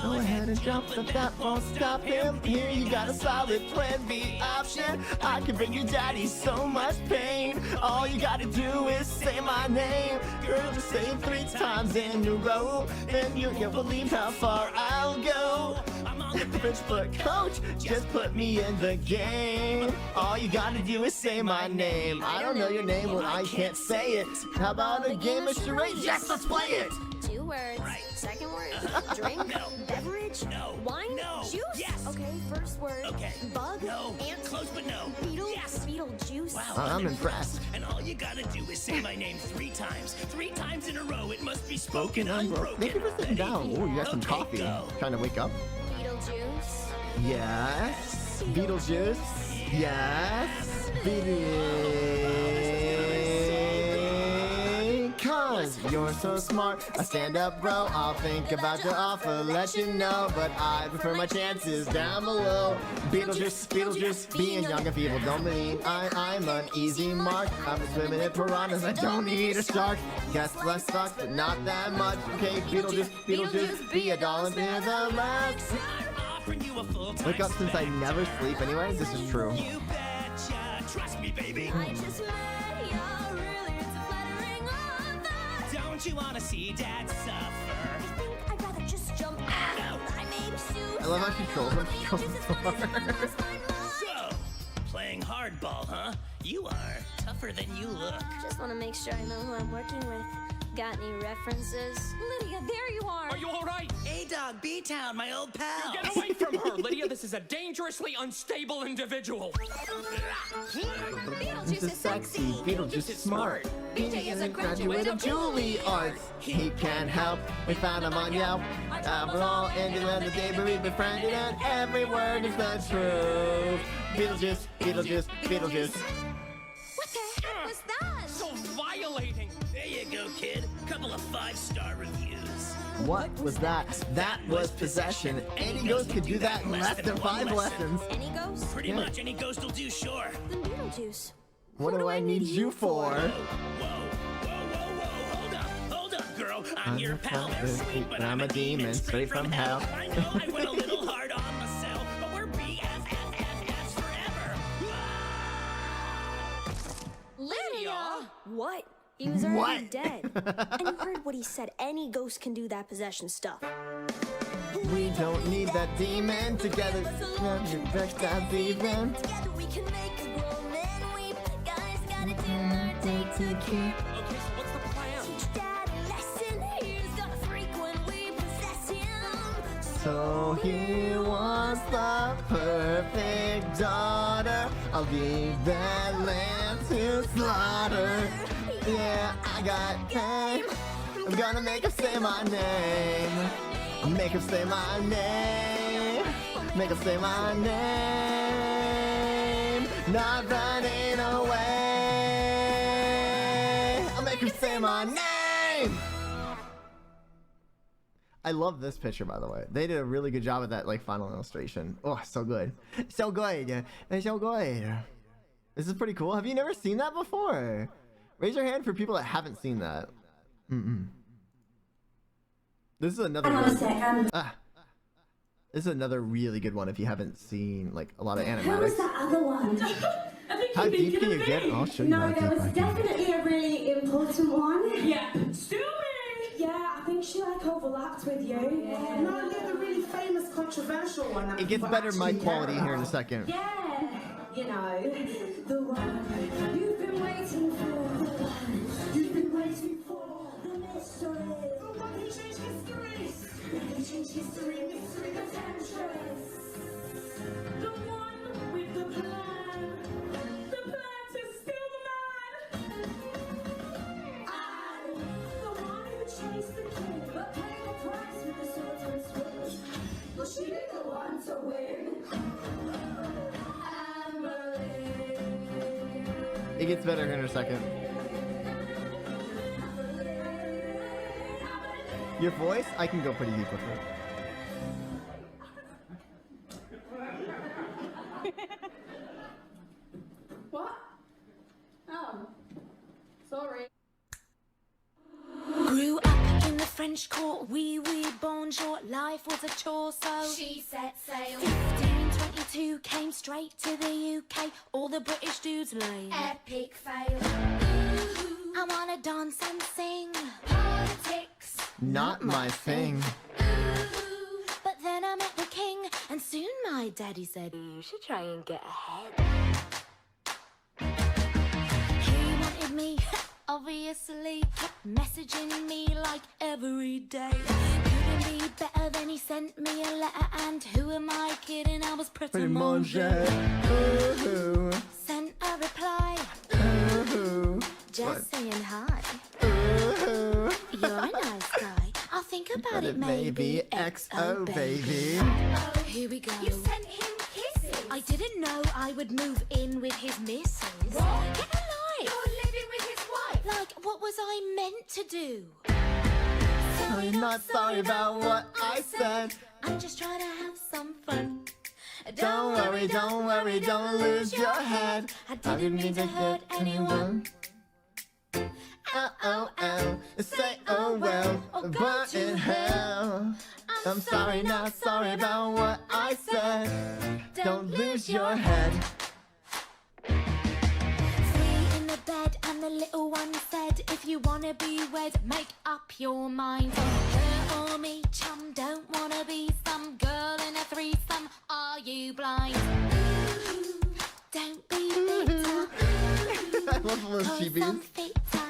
Go ahead and jump, but that won't stop him. Here you got a solid plan B option. I can bring your daddy so much pain. All you gotta do is say my name. Girl, just say it 3 times in a row. Then you can't believe how far I'll go. I'm on the Bitch, but coach, just put me in the game. All you gotta do is say my name. I don't know your name, but I can't say it. How about a game of charades? Yes, let's play it. 2 words. Right. Second word. Drink. No. Beverage. No. Wine. No. Juice. Yes. Okay. First word. Okay. Bug. No. Ant. Close, but no. Beetle. Yes. Beetlejuice. Wow, I'm impressed. And all you gotta do is say my name 3 times. 3 times in a row. It must be spoken unbroken. Thank you for sitting down. Oh, you got some Okay, coffee. go. Trying to wake up? Beetlejuice. Yes. Beetlejuice. Yes. Because you're so smart. I stand up, bro. I'll think about your offer, let you know. But I prefer my chances down below. Beetlejuice, Beetlejuice. Being young and feeble don't mean I'm an easy mark. I'm swimming in piranhas. I don't need a shark. Guess less sucks, but not that much. Okay, Beetlejuice, Beetlejuice. Be a doll and bear the rest. Wake up since I never sleep anyway. This is true. You betcha. Trust me, baby. I just met you. Really, it's a flattering offer. Don't you wanna see Dad suffer? I think I'd rather just jump out. I made suicide. I love how she trolls him. She trolls him. So, playing hardball, huh? You are tougher than you look. Just want to make sure I know who I'm working with. Got any references? Lydia, there you are. Are you all right? A-Dog, B-Town, my old pal. Get away from her, Lydia. This is a dangerously unstable individual. Beetlejuice is sexy, Beetlejuice is smart. BJ is a graduate of Juilliard. He can't help, we found him on Yelp. We're all ended on the day, but we befriended, and every word is the truth. Beetlejuice, Beetlejuice, Beetlejuice. What the heck was that? So violating. There you go, kid. Couple of 5-star reviews. What was that? That was possession. Any ghost could do that in less than 5 lessons. Any ghost? Pretty much any ghost will do, sure. Then Beetlejuice. What do I need you for? Whoa, hold up, girl. I'm your pal, they're sweet, but I'm a demon straight from hell. I know I went a little hard on myself, but we're BFFFs forever. Lydia! What? He was already What? dead. And you heard what he said. Any ghost can do that possession stuff. We don't need that demon together. Next time even. Together we can make a grown man weep. Guys got a dinner date to keep. Okay, so what's the plan? Teach Dad a lesson. Here's So he wants the perfect daughter. I'll leave that land to slaughter. Yeah, I got time. I'm gonna make him say my name. Make him say my name. Make him say my name. Not running away. I'll make him say my name. I love this picture, by the way. They did a really good job with that, like, final illustration. Oh, so good. So good. It's so good. This is pretty cool. Have you never seen that before? Raise your hand for people that haven't seen that. This is another this is another really good one if you haven't seen, like, a lot of animatics. Who was that other one? How deep can you get? I'll show you. No, there was definitely a really important one. Yeah, stupid! Yeah, I think she like overlapped with you. Yeah. No, yeah, the really famous controversial one. It gets better mic quality here in a second. Yeah, you know, the one you've been waiting for. The one you've been waiting for. The mystery. The one who changed history. The one who changed history. Mystery the temptress. The one with the plan. The plan to steal the man. And the one who chased the king, but paid the price with the sword and sword. Well, she be the one to win. It gets better here in a second. Your voice, I can go pretty deep with it. What? Oh, sorry. Grew up in the French court, oui, bonjour, life was a chore, so she set sail. 1522 came straight to the UK, all the British dudes lame. Epic fail. Ooh, I wanna dance and sing. Politics, Not my thing. Ooh, but then I met the king, and soon my daddy said, you should try and get ahead. He wanted me, obviously, kept messaging me like every day. Couldn't be better than he sent me a letter, and who am I kidding? I was pretty manger. Ooh. Sent a reply, Ooh. just saying hi. Ooh. You're a nice guy. I'll think about it maybe. XO, baby. Here we go. you sent him kisses. I didn't know I would move in with his missus. What? Get a life. You're living with his wife. Like, what was I meant to do? I'm not sorry about what I said. I'm just trying to have some fun. Don't worry, don't worry, don't lose your head. I didn't mean to hurt anyone. LOL, say oh well, but in hell. I'm sorry, not sorry about what I said. Don't lose your head. 3 in the bed and the little one said, if you wanna be wed, make up your mind. Her or me, chum, don't wanna be some girl in a threesome. Are you blind? Ooh, don't be bitter. I love those Cause I'm cheapies. fitter.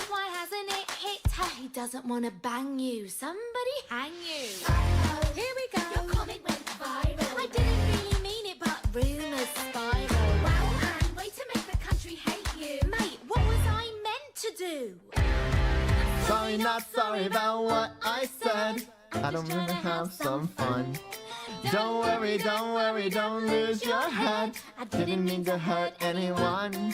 Why hasn't it hit her? He doesn't wanna bang you. Somebody hang you. Here we go. Your comment went viral. I didn't really mean it, but rumors spiral. Wow, and way to make the country hate you. Mate, what was I meant to do? Sorry, not sorry about what I said. I don't want to have some fun. Don't worry, don't worry, don't lose your head. I didn't mean to hurt anyone.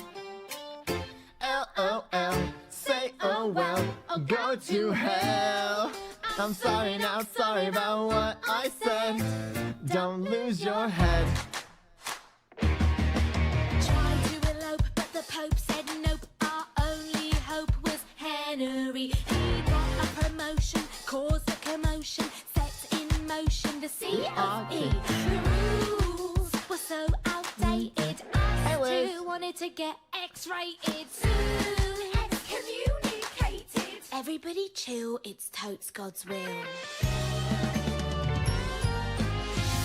LOL, say oh well, go to hell. I'm sorry, not sorry about what I said. Don't lose your head. Tried to elope, but the Pope said nope. Our only hope was Henry. He got a promotion, caused a commotion, set in motion the CRE. The rules were so outdated. Us two wanted to get X-rated. Soon Excommunicated. everybody chill, it's totes God's will.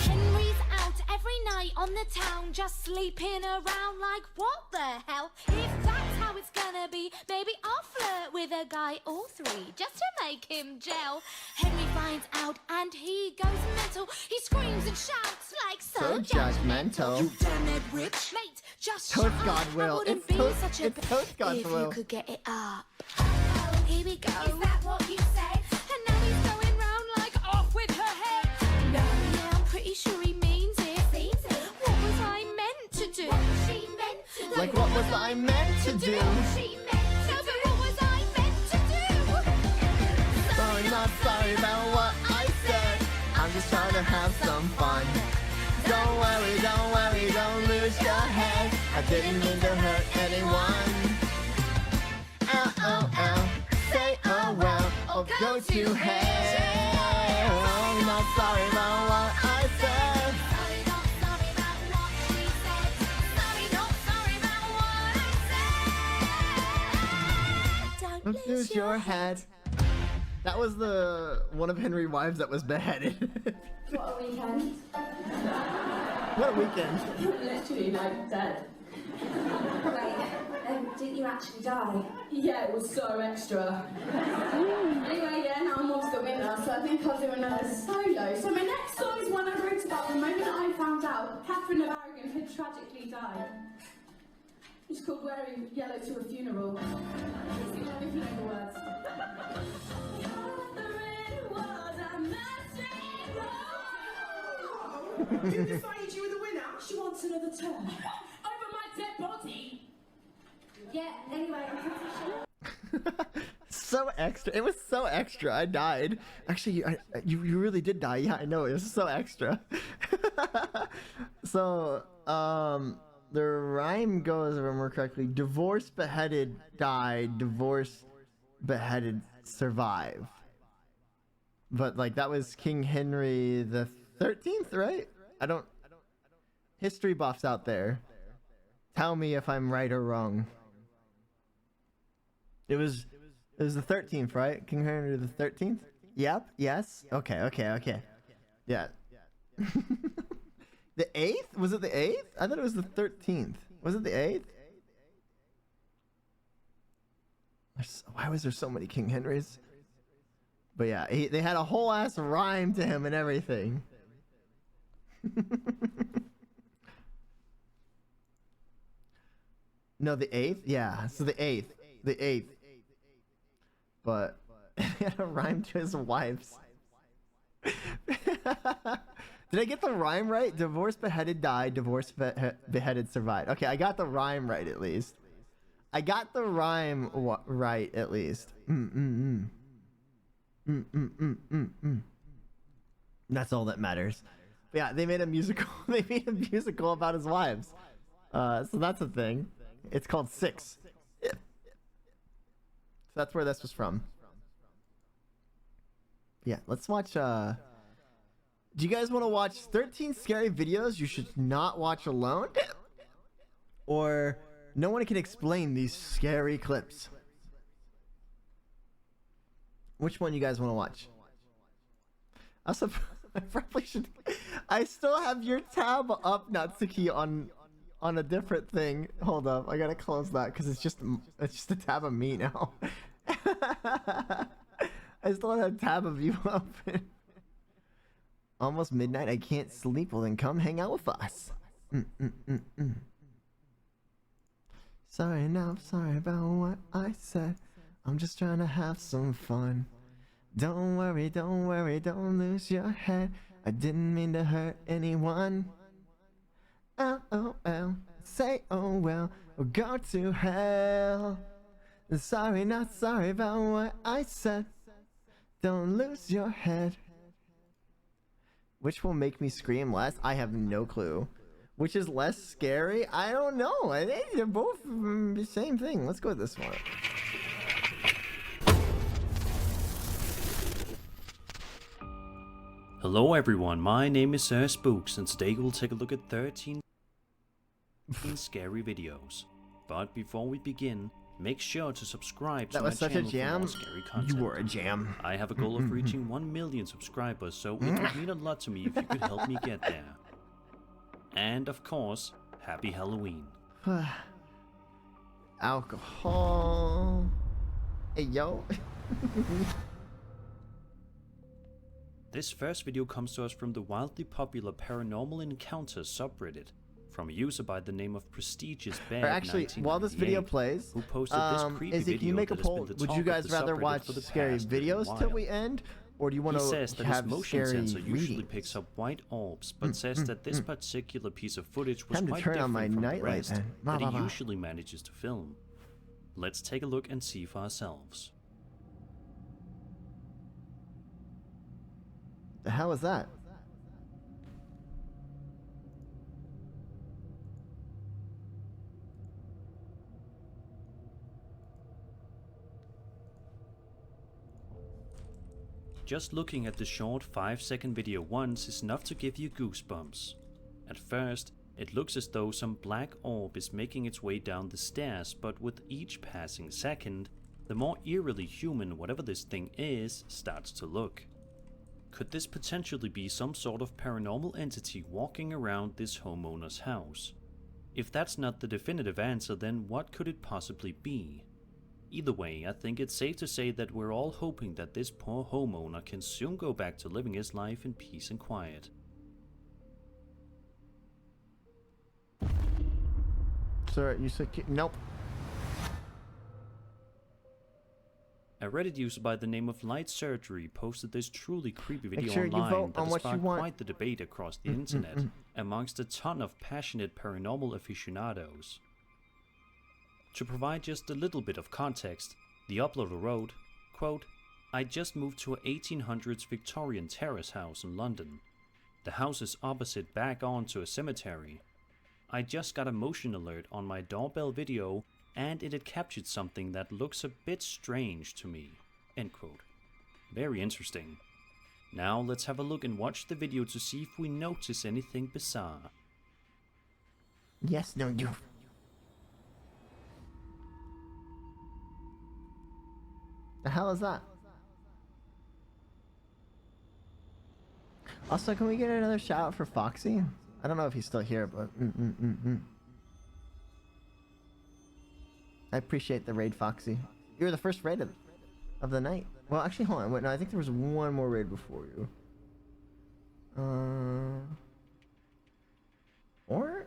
Henry's out every night on the town, just sleeping around like what the hell? If that's how it's gonna be, maybe I'll flirt with a guy or three just to make him gel. Henry finds out and he goes mental. He screams and shouts like so judgmental. You damn it, witch. Mate, just Toast shut God up. will. I wouldn't It's be toast- such a it's toast God if will. you could get it up. Oh, here we go. Is that what you said? And now he's going round like off with her head. No, yeah, I'm pretty sure he means it. Seems it. What was I meant to do? What was she meant to do? Like, what was I meant to do? She meant No, but what was I meant to do? Sorry, not sorry about what I said. I'm just trying to have some fun. Don't worry, don't lose your head. I didn't mean to hurt anyone. L-O-L, say oh well, or go to hell. I'm not sorry about what I said. Sorry, not sorry about what she said. Sorry, not sorry about what I said. Don't Lose your head. That was the one of Henry Wives that was beheaded. What a weekend. What a weekend. Literally, like, dead. Wait, didn't you actually die? Yeah, it was so extra. Anyway, yeah, now I'm off to the winner, so I think I'll do another solo. So my next song is one I wrote about the moment I found out Catherine of Aragon had tragically died. It's called Wearing Yellow to a Funeral. If you know the words. Catherine was a massive Who decided you were the winner? She wants another turn. over my dead body. Yeah, anyway, I'm pretty sure. So extra. It was so extra. I died. Actually, you really did die. Yeah, I know. It was so extra. So, the rhyme goes, if I remember correctly, divorce, beheaded, died, divorce, beheaded, survive. But, like, that was King Henry the 13th, right? I don't... History buffs out there. Tell me if I'm right or wrong. It was the 13th, right? King Henry the 13th? Yep. Yes. Okay. Yeah. The 8th? Was it the 8th? I thought it was the 13th. Was it the 8th? Why was there so many King Henrys? But yeah, they had a whole ass rhyme to him and everything. No, the 8th? Yeah, so the 8th. The 8th. But he had a rhyme to his wife's. Did I get the rhyme right? Divorce, beheaded, died. Divorce, beheaded, survived. Okay, I got the rhyme right at least. I got the rhyme right at least. That's all that matters. But yeah, they made a musical. They made a musical about his wives. So that's a thing. It's called Six. So that's where this was from. Yeah, let's watch. Do you guys want to watch 13 scary videos you should not watch alone? Or no one can explain these scary clips? Which one you guys want to watch? Also, I probably should. I still have your tab up, Natsuki, on a different thing. Hold up, I gotta close that because it's just a tab of me now. I still have a tab of you open. Almost midnight. I can't sleep. Well, then come hang out with us. Sorry now. I'm sorry about what I said. I'm just trying to have some fun. Don't worry, don't lose your head. I didn't mean to hurt anyone. LOL, say oh well, or go to hell. Sorry, not sorry about what I said. Don't lose your head. Which will make me scream less? I have no clue. Which is less scary? I don't know. I think they're both the same thing. Let's go with this one. Hello everyone, my name is Spooks, and today we'll take a look at 13 scary videos. But before we begin, make sure to subscribe to my channel for more scary content. You were a jam. I have a goal of reaching 1 million subscribers, so it would mean a lot to me if you could help me get there. And of course, happy Halloween. Alcohol. Hey, yo. This first video comes to us from the wildly popular Paranormal Encounters subreddit, from a user by the name of Prestigious Bear. Or actually, while this video plays, who posted this creepy Izzy, can you video make a that has been poll? the Would talk you of guys the rather subreddit watch for the scary past little videos till while. we end, or do you want He to says that have his motion scary sensor usually readings? picks up white orbs, but says that this particular piece of footage was Time to quite turn on my different from the nightlight rest then. that Bah, he bah, bah. usually manages to film. Let's take a look and see for ourselves. The hell is that? Just looking at the short 5-second video once is enough to give you goosebumps. At first, it looks as though some black orb is making its way down the stairs, but with each passing second, the more eerily human whatever this thing is starts to look. Could this potentially be some sort of paranormal entity walking around this homeowner's house? If that's not the definitive answer, then what could it possibly be? Either way, I think it's safe to say that we're all hoping that this poor homeowner can soon go back to living his life in peace and quiet. Sir, you said nope. A Reddit user by the name of Light Surgery posted this truly creepy Make video sure you online vote that on has what you sparked want. quite the debate across the internet amongst a ton of passionate paranormal aficionados. To provide just a little bit of context, the uploader wrote, quote, "I just moved to a 1800s Victorian terrace house in London. The house is opposite back onto a cemetery. I just got a motion alert on my doorbell video and it had captured something that looks a bit strange to me." End quote. Very interesting. Now let's have a look and watch the video to see if we notice anything bizarre. Yes, no, you. The hell is that? Also, can we get another shout out for Foxy? I don't know if he's still here, but I appreciate the raid, Foxy. You were the first raid of the night. Well, actually, hold on. Wait, no, I think there was one more raid before you. Or?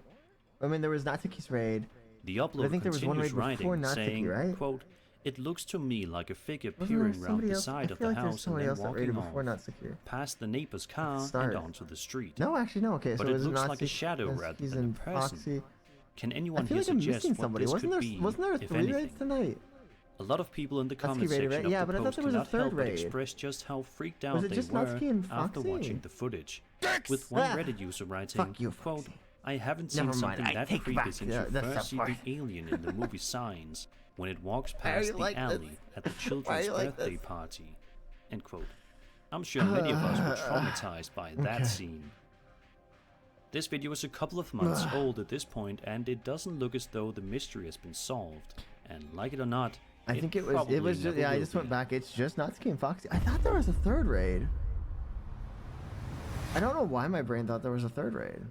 I mean, there was Natsuki's raid. The upload I think there was one raid continues before writing, Natsuki, saying, right? quote, "It looks to me like a figure Wasn't there peering around somebody the else? side I of feel the like there's house and somebody then else that raided walking before off, Natsuki. past the neighbor's car Start. and onto the street." No, actually, no. Okay, But so it was looks like a Natsuki, shadow rather he's than a in person. Foxy. Can I anyone feel here like I'm suggest missing what somebody. this Wasn't could there? be, Wasn't there if 3 anything? raids tonight? A lot of people in the comment raided, section right? Yeah, of but the I thought post there was a cannot third help but raid. express just how freaked Was out it they just were Natsuki and after Foxy? watching the footage. With one Reddit user writing, Fuck you, quote, Foxy. "I haven't seen Never mind, something I that take creepy back since the- you the first see the support. alien in the movie Signs when it walks Why are past you the like this? alley at the Why are children's you like birthday this? party." End quote. I'm sure many of us were traumatized by that Okay. scene. This video is a couple of months old at this point, and it doesn't look as though the mystery has been solved. And like it or not, I think it was probably just, never yeah, I will just went be. back. It's just Natsuki and Foxy. I thought there was a third raid. I don't know why my brain thought there was a third raid.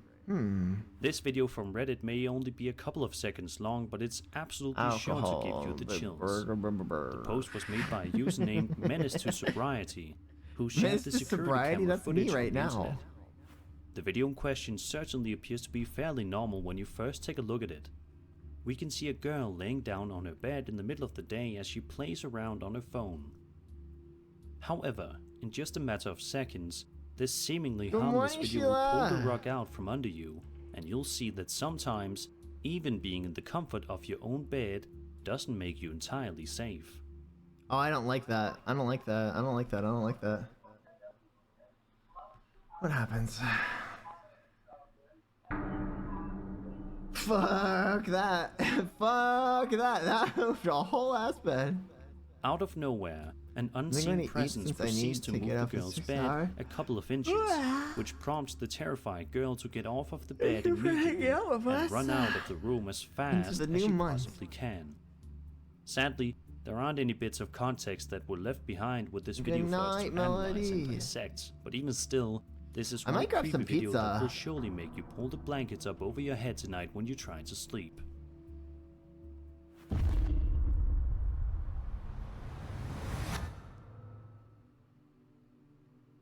This video from Reddit may only be a couple of seconds long, but it's absolutely sure to give you the chills. The post was made by a user named Menace to Sobriety, who shared Menace the to security Sobriety? camera That's me footage right on the now. internet. The video in question certainly appears to be fairly normal when you first take a look at it. We can see a girl laying down on her bed in the middle of the day as she plays around on her phone. However, in just a matter of seconds, this seemingly Good harmless morning, video will pull Sheila. the rug out from under you, and you'll see that sometimes, even being in the comfort of your own bed doesn't make you entirely safe. Oh, I don't like that. I don't like that. I don't like that. I don't like that. What happens? Fuck that. Fuck that. That moved a whole ass bed. Out of nowhere, an gonna unseen eat presence since I proceeds need to to move get the up at girl's 6 bed hours. a couple of inches, which prompts the terrified girl to get off of the bed you for hanging immediately out with and us. run out of the room as fast the as new she month. possibly can. Sadly, there aren't any bits of context that were left behind with this video Good for us night, to analyze and Melody. dissect, but even still, This is I one might grab creepy some video that pizza. will surely make you pull the blankets up over your head tonight when you're trying to sleep.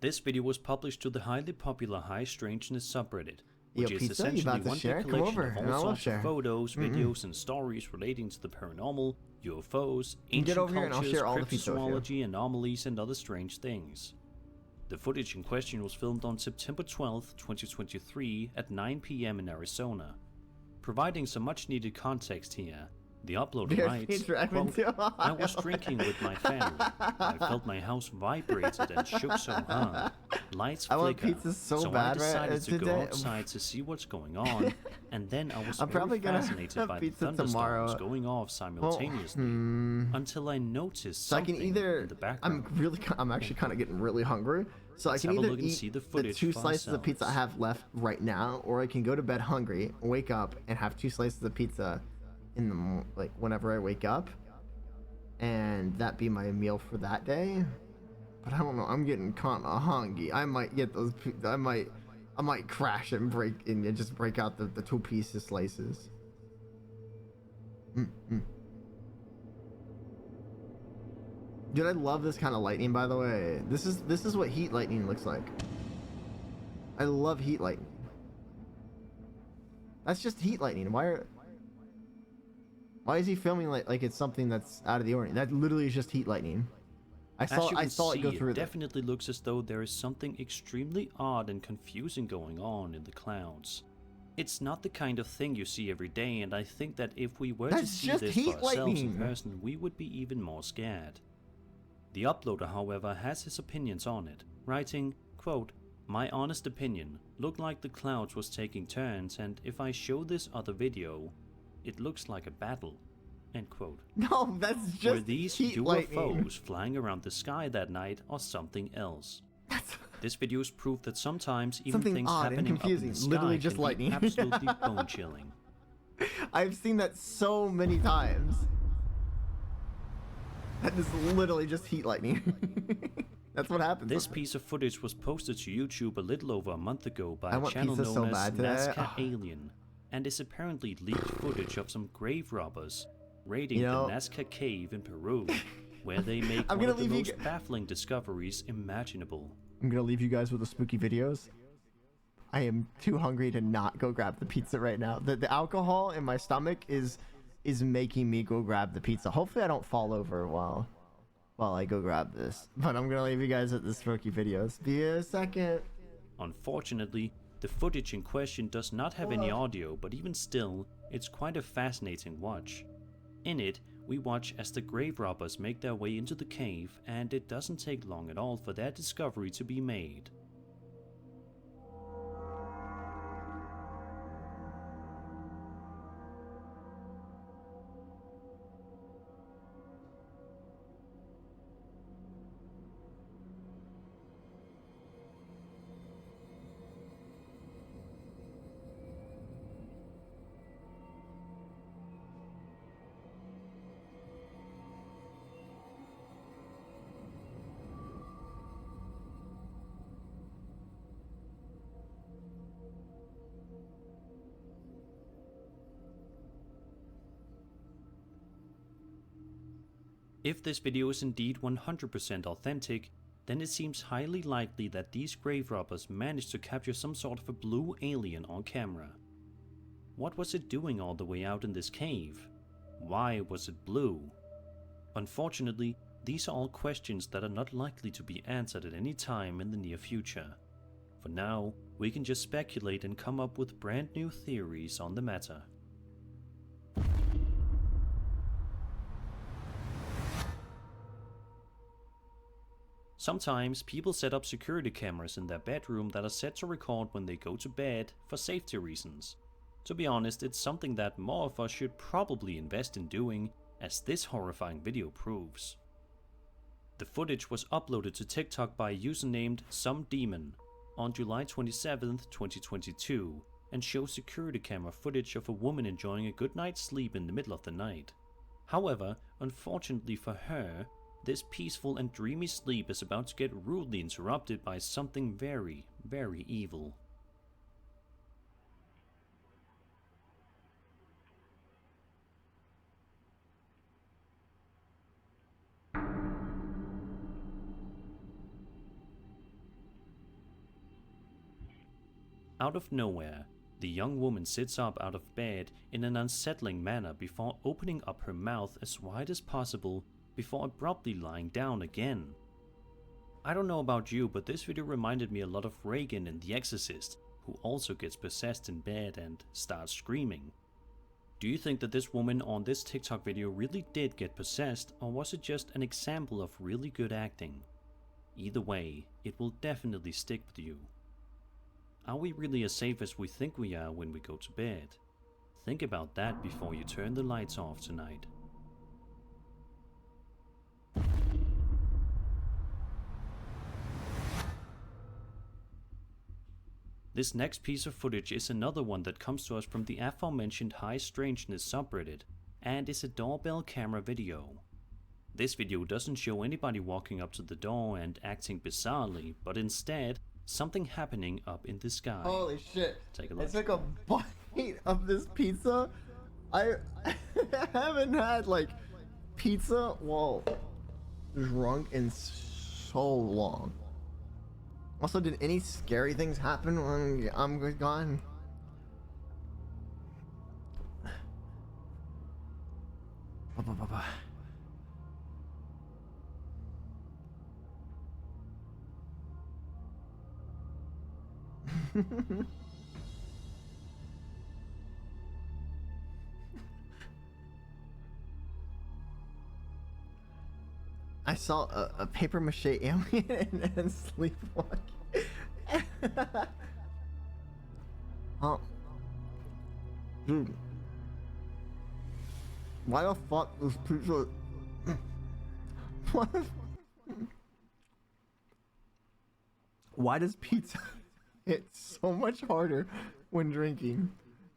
This video was published to the highly popular High Strangeness subreddit, which Yo, is pizza, you essentially about to one share? big Come collection over, of and all I'll sorts share. of photos, videos, and stories relating to the paranormal, UFOs, ancient get over here and I'll cultures, share all the pizza with you. cryptozoology, anomalies, and other strange things. The footage in question was filmed on September 12, 2023 at 9 PM in Arizona. Providing some much needed context here, the uploader writes, quote, I was drinking with my family. I felt my house vibrated and shook so hard. Lights I want flicker. pizza so I bad decided to go today. outside to see what's going on, and then I was I'm very probably gonna fascinated have by the pizza thunderstorms tomorrow. going off simultaneously until I noticed So I something can either. in the background. I'm actually kind of getting really hungry. So Let's I can have a either look and eat see the the footage 2 for slices of pizza I ourselves. have left right now, or I can go to bed hungry, wake up, and have 2 slices of pizza in the like whenever I wake up, and that be my meal for that day. But I don't know. I'm getting kind of hungry. I might get those. I might crash and just break out the 2 pieces slices. Dude, I love this kind of lightning, by the way. This is what heat lightning looks like. I love heat lightning. That's just heat lightning. Why is he filming like it's something that's out of the ordinary? That literally is just heat lightning. I saw it go through It there. definitely looks as though there is something extremely odd and confusing going on in the clouds. It's not the kind of thing you see every day, and I think that if we were to That's see just this heat for ourselves in lightning. person, we would be even more scared. The uploader, however, has his opinions on it, writing, quote, my honest opinion, looked like the clouds was taking turns, and if I show this other video, it looks like a battle, end quote. No, that's just Were these heat UFOs lightning. flying around the sky that night or something else? This video is proof that sometimes even Something things odd and happening up in confusing, the sky literally just can lightning. be absolutely bone-chilling. I've seen that so many times. That is literally just heat lightning. That's what happens. This piece of footage was posted to YouTube a little over a month ago by I a want channel pizza known so as bad today. Nazca Alien, and is apparently leaked footage of some grave robbers raiding You know- the Nazca Cave in Peru, where they make I'm one gonna of the leave you most baffling discoveries imaginable. I'm gonna leave you guys with the spooky videos. I am too hungry to not go grab the pizza right now. The alcohol in my stomach is making me go grab the pizza. Hopefully I don't fall over while I go grab this. But I'm gonna leave you guys at the spooky videos. Be a second. Unfortunately, the footage in question does not have any audio, but even still, it's quite a fascinating watch. In it, we watch as the grave robbers make their way into the cave, and it doesn't take long at all for their discovery to be made. If this video is indeed 100% authentic, then it seems highly likely that these grave robbers managed to capture some sort of a blue alien on camera. What was it doing all the way out in this cave? Why was it blue? Unfortunately, these are all questions that are not likely to be answered at any time in the near future. For now, we can just speculate and come up with brand new theories on the matter. Sometimes people set up security cameras in their bedroom that are set to record when they go to bed for safety reasons. To be honest, it's something that more of us should probably invest in doing, as this horrifying video proves. The footage was uploaded to TikTok by a user named SomeDemon on July 27th, 2022, and shows security camera footage of a woman enjoying a good night's sleep in the middle of the night. However, unfortunately for her, this peaceful and dreamy sleep is about to get rudely interrupted by something very, very evil. Out of nowhere, the young woman sits up out of bed in an unsettling manner before opening up her mouth as wide as possible before abruptly lying down again. I don't know about you, but this video reminded me a lot of Reagan in The Exorcist, who also gets possessed in bed and starts screaming. Do you think that this woman on this TikTok video really did get possessed, or was it just an example of really good acting? Either way, it will definitely stick with you. Are we really as safe as we think we are when we go to bed? Think about that before you turn the lights off tonight. This next piece of footage is another one that comes to us from the aforementioned High Strangeness subreddit, and is a doorbell camera video. This video doesn't show anybody walking up to the door and acting bizarrely, but instead, something happening up in the sky. Holy shit. Take a look. I took a bite of this pizza. I haven't had like pizza while drunk in so long. Also, did any scary things happen when I'm gone? I saw a paper mache alien and sleepwalking. Oh, dude, why the fuck is pizza? What? Why does pizza hit so much harder when drinking?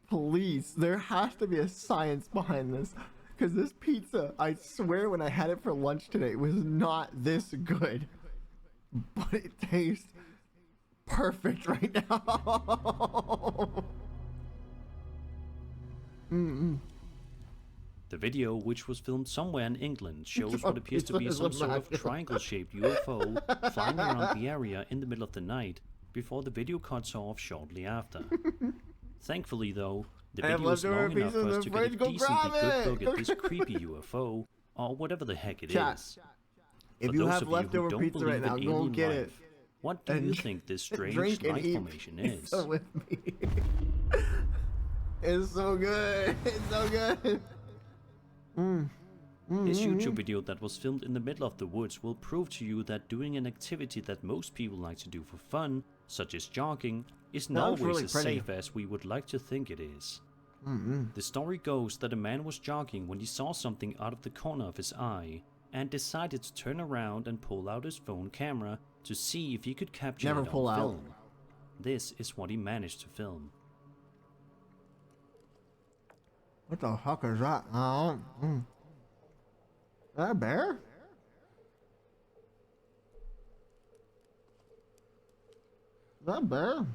Please, there has to be a science behind this. Because this pizza, I swear when I had it for lunch today, it was not this good. But it tastes perfect right now. The video, which was filmed somewhere in England, shows what appears to be some sort of triangle-shaped UFO flying around the area in the middle of the night, before the video cuts off shortly after. Thankfully though, the video is long enough for us to get a decently good look at this creepy UFO, or whatever the heck it is. If you have leftover pizza right now, go get it. What do you think this strange light formation is? With me. It's so good. It's so good. This YouTube video that was filmed in the middle of the woods will prove to you that doing an activity that most people like to do for fun, such as jogging, is not always really as pretty. safe as we would like to think it is. The story goes that a man was jogging when he saw something out of the corner of his eye, and decided to turn around and pull out his phone camera to see if he could capture it on film. This is what he managed to film. What the fuck is that? Is that a bear? Is that a bear?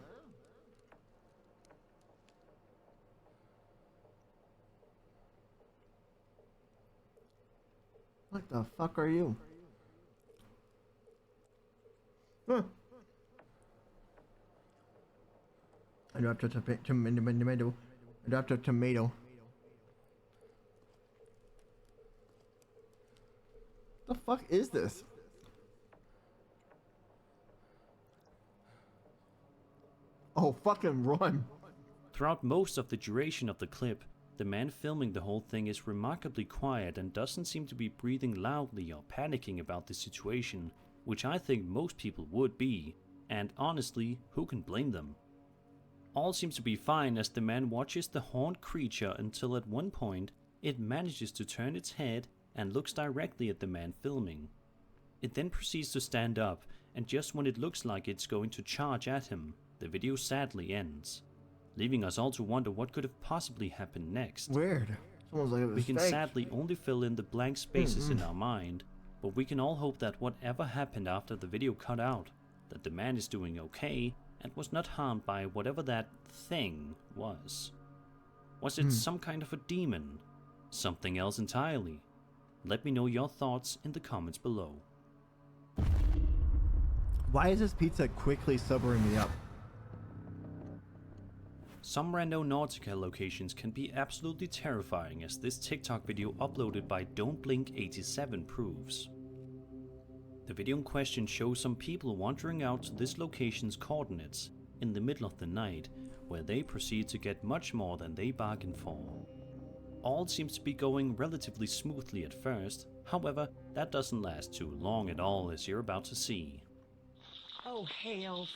What the fuck are you? Huh. I dropped a tomato. I dropped a tomato. The fuck is this? Oh, fucking run. Throughout most of the duration of the clip, the man filming the whole thing is remarkably quiet and doesn't seem to be breathing loudly or panicking about the situation, which I think most people would be, and honestly, who can blame them? All seems to be fine as the man watches the horned creature until at one point it manages to turn its head and looks directly at the man filming. It then proceeds to stand up, and just when it looks like it's going to charge at him, the video sadly ends, leaving us all to wonder what could have possibly happened next. Weird. Someone's like, it was We can fake. sadly only fill in the blank spaces in our mind, but we can all hope that whatever happened after the video cut out, that the man is doing okay and was not harmed by whatever that thing was. Was it some kind of a demon? Something else entirely? Let me know your thoughts in the comments below. Why is this pizza quickly sobering me up? Some rando Nautica locations can be absolutely terrifying, as this TikTok video uploaded by Don't Blink 87 proves. The video in question shows some people wandering out to this location's coordinates in the middle of the night, where they proceed to get much more than they bargained for. All seems to be going relatively smoothly at first, however, that doesn't last too long at all, as you're about to see. Oh hell,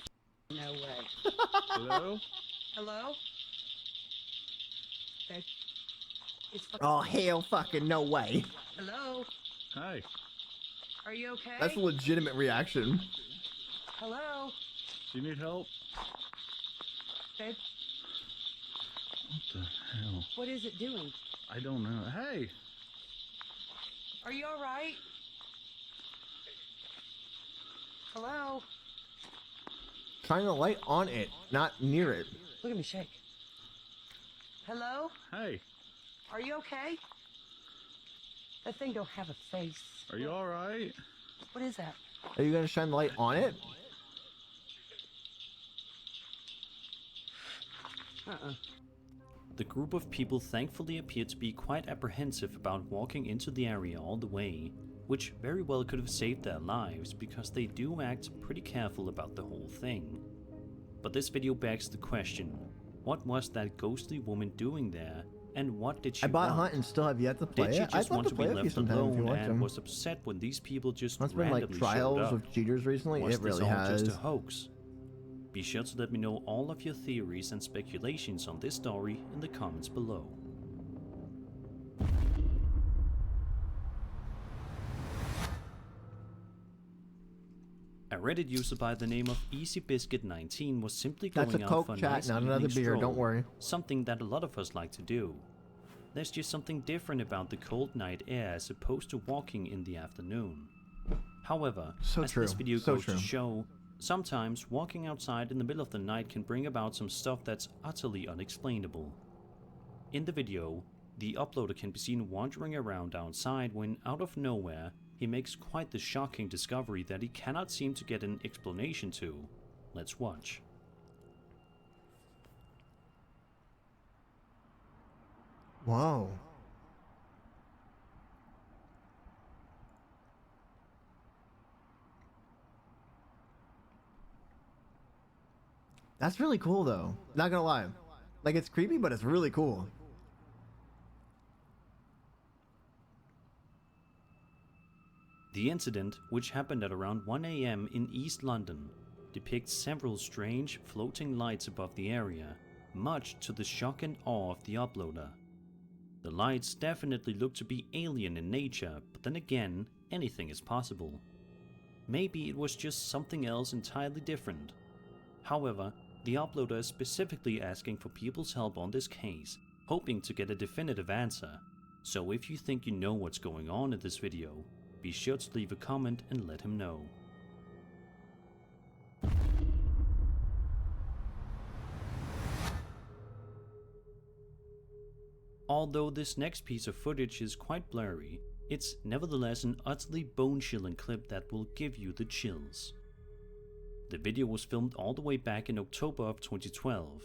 no way. Hello? Hello? Oh hell fucking no way. Hello? Hi. Are you okay? That's a legitimate reaction. Hello? Do you need help? Babe, What the hell? what is it doing? I don't know. Hey! Are you alright? Hello? Shine the light on it, not near it. Look at me shake. Hello? Hey! Are you okay? That thing don't have a face. Are you alright? What is that? Are you gonna shine the light on it? The group of people thankfully appear to be quite apprehensive about walking into the area all the way, which very well could have saved their lives because they do act pretty careful about the whole thing. But this video begs the question, what was that ghostly woman doing there, and what did she I bought want? Hunt and still have yet to play Did she it. just I'd love want to to be play with you left sometime if you alone want and to. was upset when these people just It's been randomly like showed trials up? of cheaters recently. Was It really this all has. just a hoax? Be sure to let me know all of your theories and speculations on this story in the comments below. A Reddit user by the name of EasyBiscuit19 was simply That's going a out Coke for a chat, nice not another evening beer, stroll, don't worry. something that a lot of us like to do. There's just something different about the cold night air as opposed to walking in the afternoon. However, So as true, this video so goes true. to show, sometimes walking outside in the middle of the night can bring about some stuff that's utterly unexplainable. In the video, the uploader can be seen wandering around outside when, out of nowhere, he makes quite the shocking discovery that he cannot seem to get an explanation to. Let's watch. Wow. That's really cool though. Not gonna lie. Like it's creepy, but it's really cool. The incident, which happened at around 1 AM in East London, depicts several strange floating lights above the area, much to the shock and awe of the uploader. The lights definitely look to be alien in nature, but then again, anything is possible. Maybe it was just something else entirely different. However, the uploader is specifically asking for people's help on this case, hoping to get a definitive answer. So if you think you know what's going on in this video, be sure to leave a comment and let him know. Although this next piece of footage is quite blurry, it's nevertheless an utterly bone-chilling clip that will give you the chills. The video was filmed all the way back in October of 2012.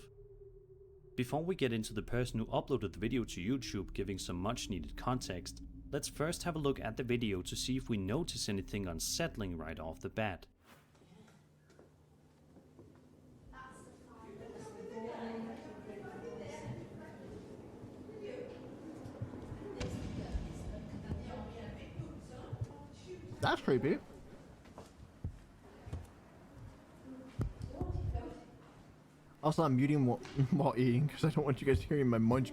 Before we get into the person who uploaded the video to YouTube giving some much needed context, let's first have a look at the video to see if we notice anything unsettling right off the bat. That's creepy. Also, I'm muting while eating because I don't want you guys hearing my munch.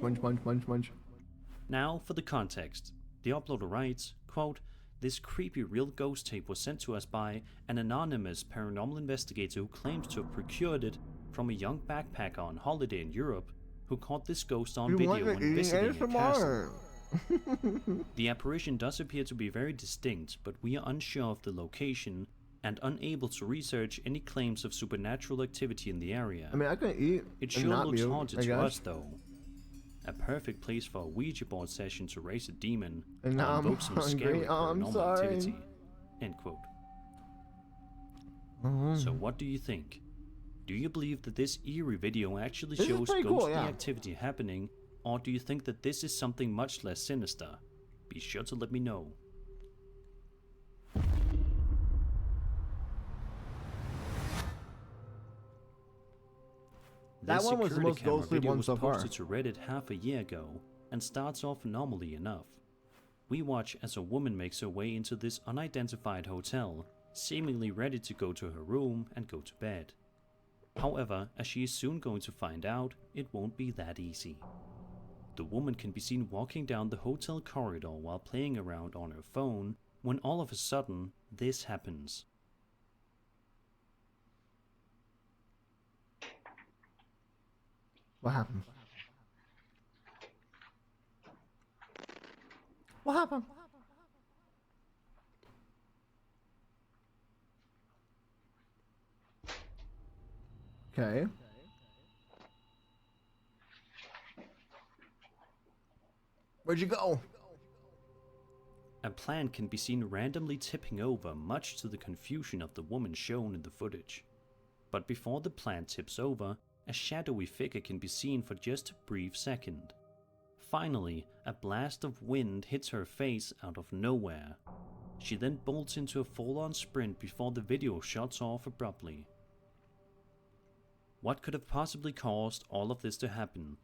Now for the context. The uploader writes, quote, "This creepy real ghost tape was sent to us by an anonymous paranormal investigator who claims to have procured it from a young backpacker on holiday in Europe who caught this ghost on video when visiting a castle. The apparition does appear to be very distinct, but we are unsure of the location, and unable to research any claims of supernatural activity in the area. I mean, I can eat. It and sure not looks mute, haunted I to guess. us though. A perfect place for a Ouija board session to raise a demon And now or I'm invoke some hungry. scary Oh, I'm paranormal sorry. activity. End quote. So what do you think? Do you believe that this eerie video actually This is shows pretty ghostly cool, yeah. activity happening, or do you think that this is something much less sinister? Be sure to let me know. That This one was the security most camera ghostly video one was so far. posted to Reddit half a year ago and starts off normally enough. We watch as a woman makes her way into this unidentified hotel, seemingly ready to go to her room and go to bed. However, as she is soon going to find out, it won't be that easy. The woman can be seen walking down the hotel corridor while playing around on her phone when all of a sudden this happens. What happened? What happened? Okay. Where'd you go? A plant can be seen randomly tipping over, much to the confusion of the woman shown in the footage. But before the plant tips over, a shadowy figure can be seen for just a brief second. Finally, a blast of wind hits her face out of nowhere. She then bolts into a full-on sprint before the video shuts off abruptly. What could have possibly caused all of this to happen?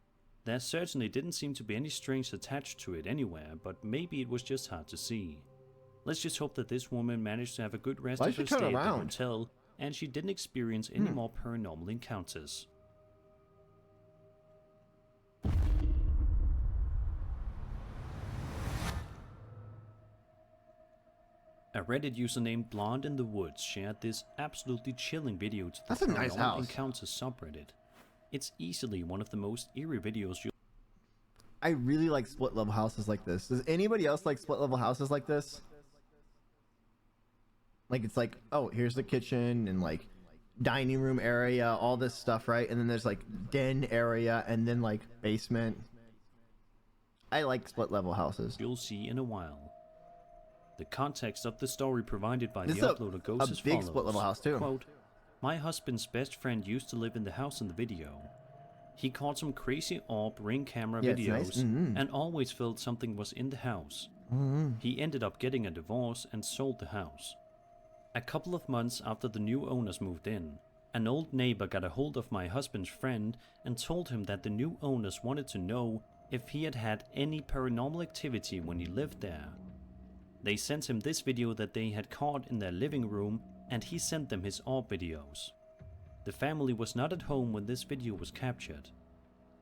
There certainly didn't seem to be any strings attached to it anywhere, but maybe it was just hard to see. Let's just hope that this woman managed to have a good rest Why of did her she turn stay at the around? hotel, and she didn't experience any more paranormal encounters. A Reddit user named Blonde in the Woods shared this absolutely chilling video to the That's a nice Paranormal house. Encounters subreddit. It's easily one of the most eerie videos you'll I really like split level houses like this. Does anybody else like split level houses like this? Like it's like, oh, here's the kitchen and like dining room area, all this stuff, right? And then there's like den area and then like basement. I like split level houses. you'll see in a while. The context of the story provided by This the is uploader goes as big follows. split level house too. Quote, my husband's best friend used to live in the house in the video. He caught some crazy orb ring camera Yeah, it's videos nice. and always felt something was in the house. He ended up getting a divorce and sold the house. A couple of months after the new owners moved in, an old neighbor got a hold of my husband's friend and told him that the new owners wanted to know if he had had any paranormal activity when he lived there. They sent him this video that they had caught in their living room, and he sent them his orb videos. The family was not at home when this video was captured.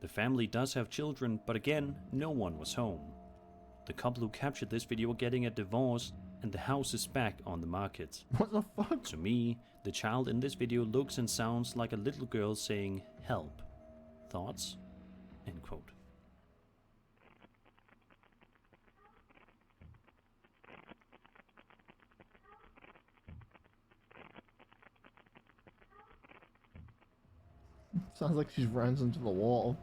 The family does have children, but again, no one was home. The couple who captured this video are getting a divorce, and the house is back on the market. What the fuck? To me, the child in this video looks and sounds like a little girl saying, "Help." Thoughts? End quote. Sounds like she runs into the wall.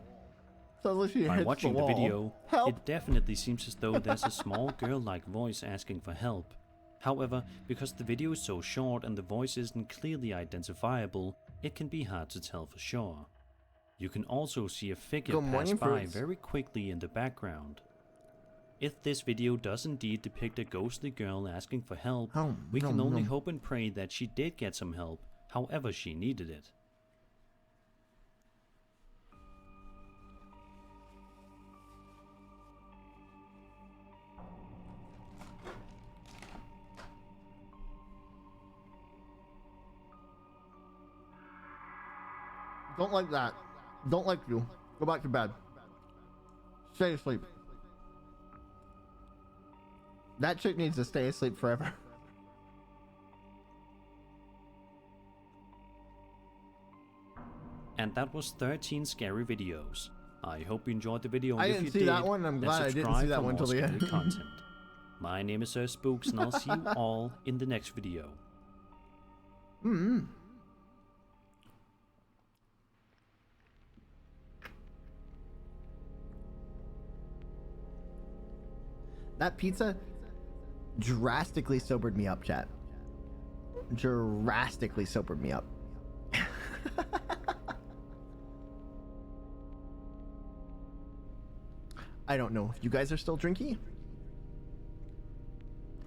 Sounds like she By hits watching the the wall. video, Help! it definitely seems as though there's a small girl-like voice asking for help. However, because the video is so short and the voice isn't clearly identifiable, it can be hard to tell for sure. You can also see a figure Good pass morning, by fruits. very quickly in the background. If this video does indeed depict a ghostly girl asking for help, Oh, we no, can only no. hope and pray that she did get some help, however she needed it. Don't like that. Don't like you. Go back to bed. Stay asleep. That chick needs to stay asleep forever. And that was 13 scary videos. I hope you enjoyed the video. And I if didn't you see did, that one, and I'm then glad I didn't see subscribe that for one till more the scary end. content. My name is Spooks, and I'll see you all in the next video. That pizza drastically sobered me up, chat. Drastically sobered me up. I don't know if you guys are still drinking,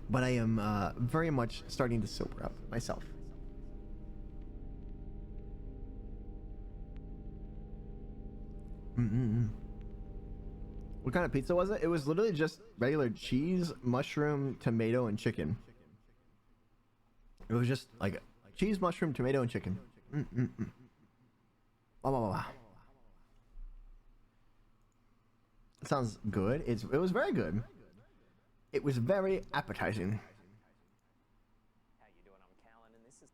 but I am very much starting to sober up myself. What kind of pizza was it? It was literally just regular cheese, mushroom, tomato, and chicken. It was just like cheese, mushroom, tomato, and chicken. Wow, wow, wow. It sounds good. It was very good. It was very appetizing. How you doing? I'm Callan, and this is...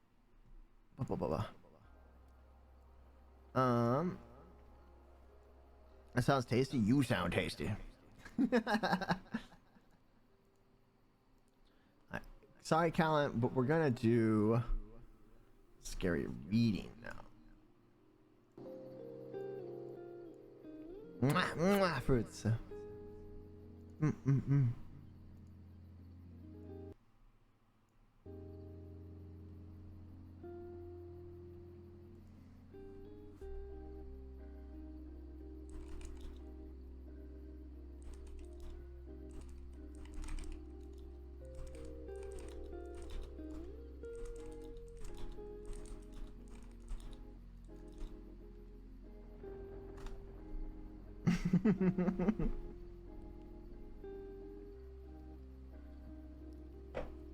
That sounds tasty. You sound tasty. Sorry, Callan, but we're gonna do scary reading now. Mwah, mwah, fruits.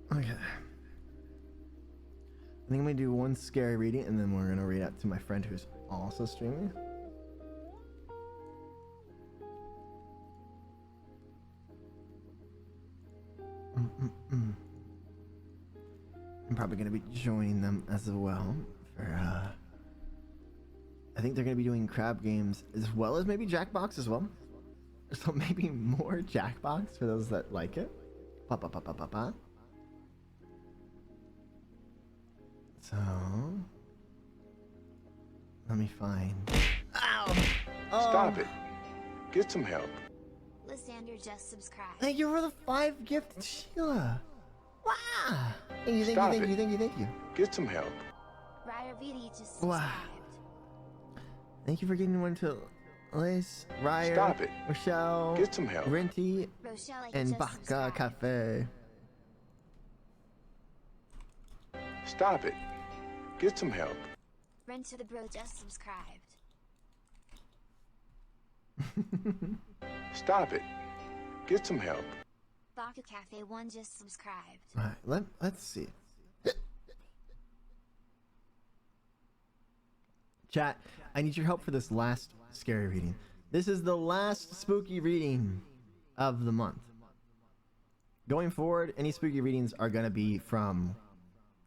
Okay. I think I'm gonna do one scary reading and then we're gonna read out to my friend who's also streaming. I'm probably gonna be joining them as well for I think they're gonna be doing crab games as well as maybe Jackbox as well. So maybe more Jackbox for those that like it. So let me find. Ow! Oh. Stop it. Get some help. Lysander just subscribed. Thank you for the 5 gifted, Sheila. Wow! Thank you, thank Stop you, thank it. you, thank you, thank you. Get some help. Ryder VD just Wow. subscribed. Thank you for getting one to Lace, Ryer, Stop it. Rochelle, Get some help. Rinty, Rochelle and just Baka subscribed. Cafe. Stop it. Get some help. Rent to the bro just subscribed. Stop it. Get some help. Baka Cafe 1 just subscribed. Alright, let's see. Chat, I need your help for this last scary reading. This is the last spooky reading of the month. Going forward, any spooky readings are going to be from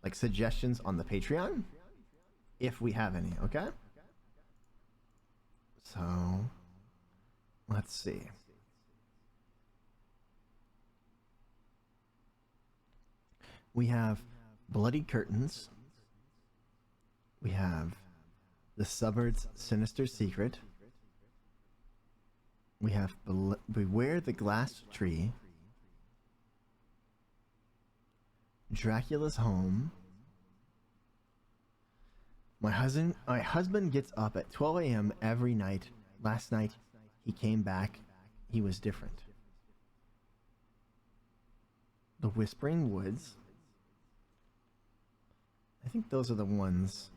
like suggestions on the Patreon, if we have any, okay? So, let's see. We have Bloody Curtains. We have The Suburb's Sinister Secret. We have Beware the Glass Tree. Dracula's Home. My husband gets up at 12 a.m. every night. Last night, he came back. He was different. The Whispering Woods. I think those are the ones.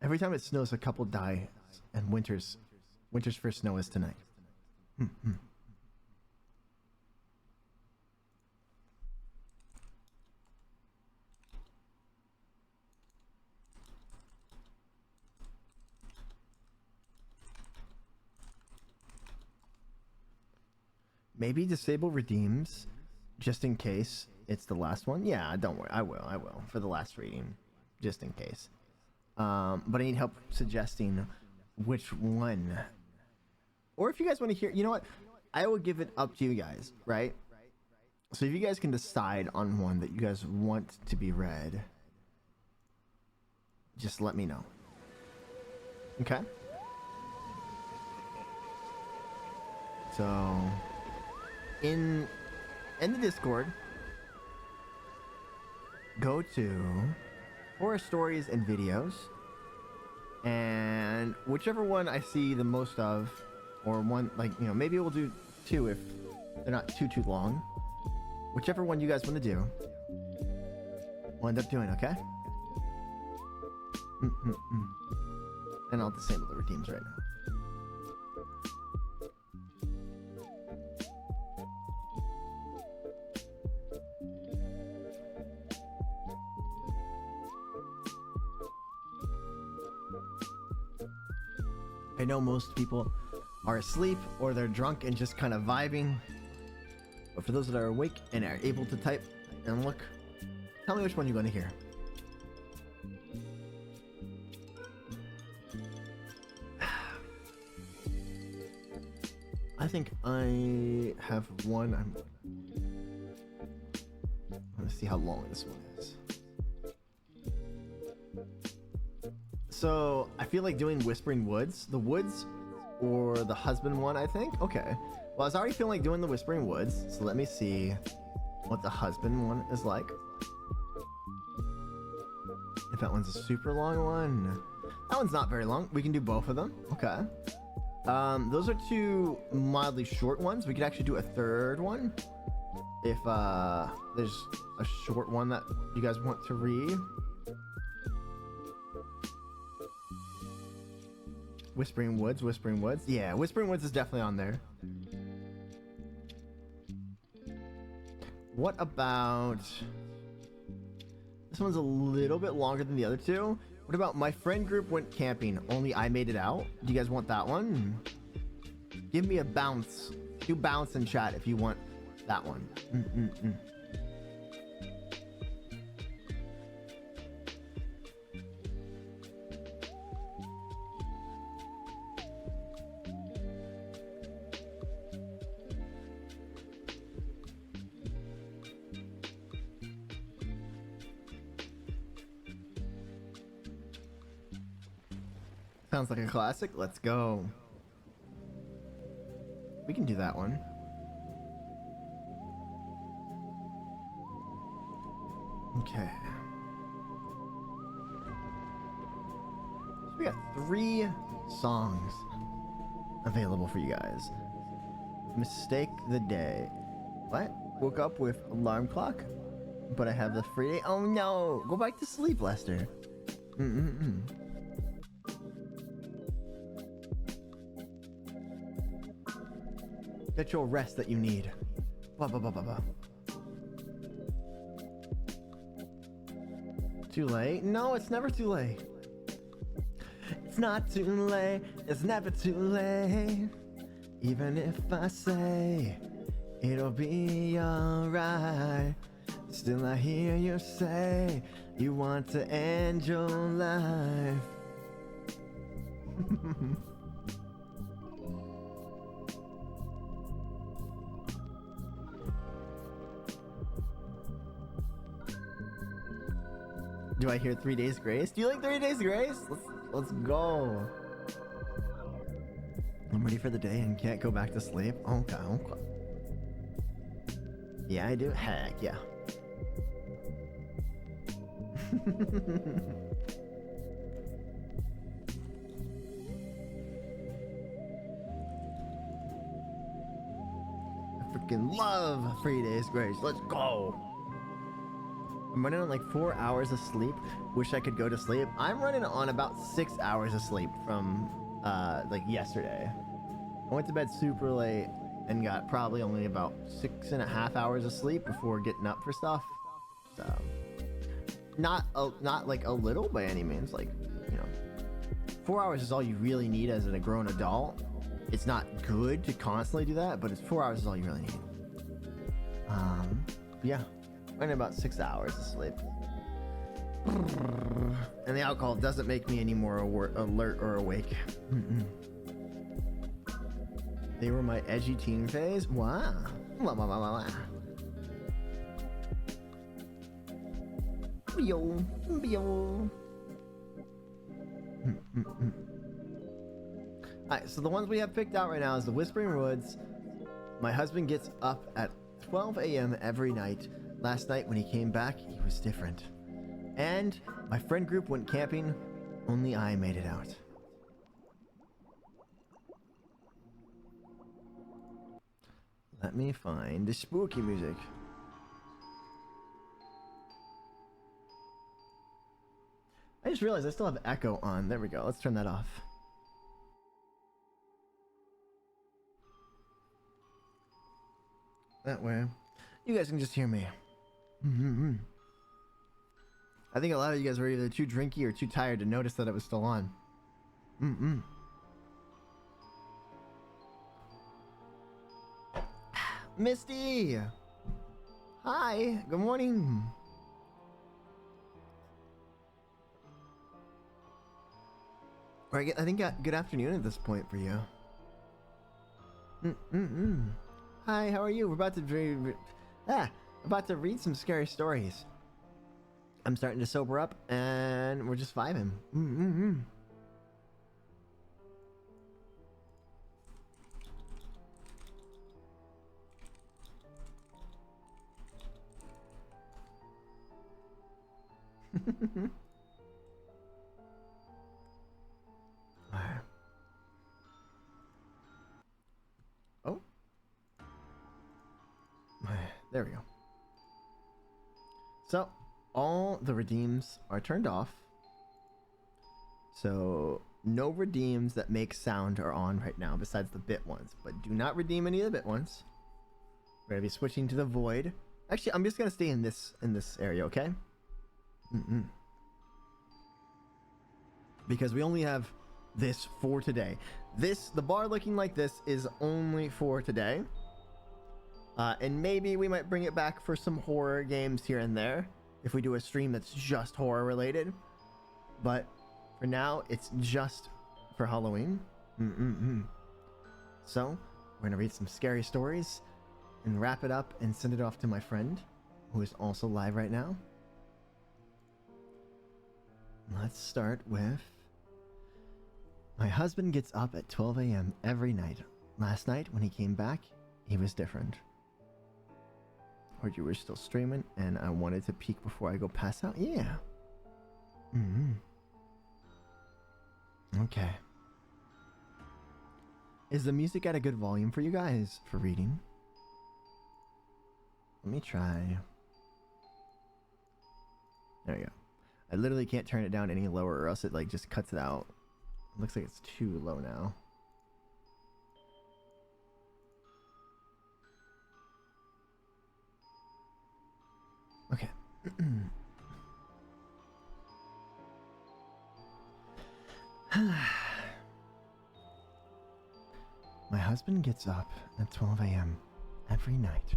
Every time it snows, a couple die, and winter's first snow is tonight. Maybe disable redeems, just in case it's the last one. Yeah, don't worry. I will for the last reading, just in case. But I need help suggesting which one. Or if you guys want to hear, you know what? I will give it up to you guys, right? So if you guys can decide on one that you guys want to be read, just let me know. Okay? So in the Discord, go to horror stories and videos, and whichever one I see the most of, or one, like, you know, maybe we'll do two if they're not too long. Whichever one you guys want to do, we'll end up doing, okay? And I'll disable the redeems right now. I know most people are asleep or they're drunk and just kind of vibing. But for those that are awake and are able to type and look, tell me which one you're going to hear. I think I have one. I'm going to see how long this one is. So I feel like doing Whispering Woods, the Woods, or the Husband one, I think. Okay. Well, I was already feeling like doing the Whispering Woods, so let me see what the Husband one is like. If that one's a super long one. That one's not very long. We can do both of them. Okay. Those are two mildly short ones. We could actually do a third one if there's a short one that you guys want to read. Whispering Woods. Yeah, Whispering Woods is definitely on there. What about... This one's a little bit longer than the other two. What about My Friend Group Went Camping, Only I Made It Out? Do you guys want that one? Give me a bounce. Do bounce in chat if you want that one. Sounds like a classic. Let's go. We can do that one. Okay. So we got 3 songs available for you guys. Mistake the Day. What? Woke up with alarm clock, but I have the free day. Oh no! Go back to sleep, Lester. Get your rest that you need. Too late? No, it's never too late. It's not too late. It's never too late. Even if I say it'll be alright, still I hear you say you want to end your life. Do I hear 3 Days Grace? Do you like 3 Days Grace? Let's go. I'm ready for the day and can't go back to sleep. Okay. Yeah, I do. Heck yeah. I freaking love 3 Days Grace. Let's go. I'm running on like 4 hours of sleep. Wish I could go to sleep. I'm running on about 6 hours of sleep from like yesterday. I went to bed super late and got probably only about 6.5 hours of sleep before getting up for stuff. So not like a little by any means. Like, you know, 4 hours is all you really need as a grown adult. It's not good to constantly do that, but it's 4 hours is all you really need. Yeah. In about 6 hours of sleep. And the alcohol doesn't make me any more alert or awake. They were my edgy teen phase. Wow. Bio. Bio. Alright, so the ones we have picked out right now is the Whispering Woods. My husband gets up at 12 a.m. every night. Last night when he came back, he was different. And my friend group went camping. Only I made it out. Let me find the spooky music. I just realized I still have echo on. There we go. Let's turn that off. That way, you guys can just hear me. I think a lot of you guys were either too drinky or too tired to notice that it was still on. Misty! Hi, good morning. Or I think good afternoon at this point for you. Hi, how are you? We're about to read some scary stories. I'm starting to sober up, and we're just vibing. Oh. There we go. So, all the redeems are turned off. So, no redeems that make sound are on right now besides the bit ones. But do not redeem any of the bit ones. We're going to be switching to the void. Actually, I'm just going to stay in this area, okay? Because we only have this for today. The bar looking like this is only for today. And maybe we might bring it back for some horror games here and there if we do a stream that's just horror related. But for now, it's just for Halloween. So, we're gonna read some scary stories and wrap it up and send it off to my friend, who is also live right now. Let's start with... My husband gets up at 12 a.m. every night. Last night, when he came back, he was different. Heard you were still streaming, and I wanted to peek before I go pass out. Yeah. Okay. Is the music at a good volume for you guys for reading? Let me try. There you go. I literally can't turn it down any lower or else it like just cuts it out. It looks like it's too low now. Okay. My husband gets up at 12 a.m. every night.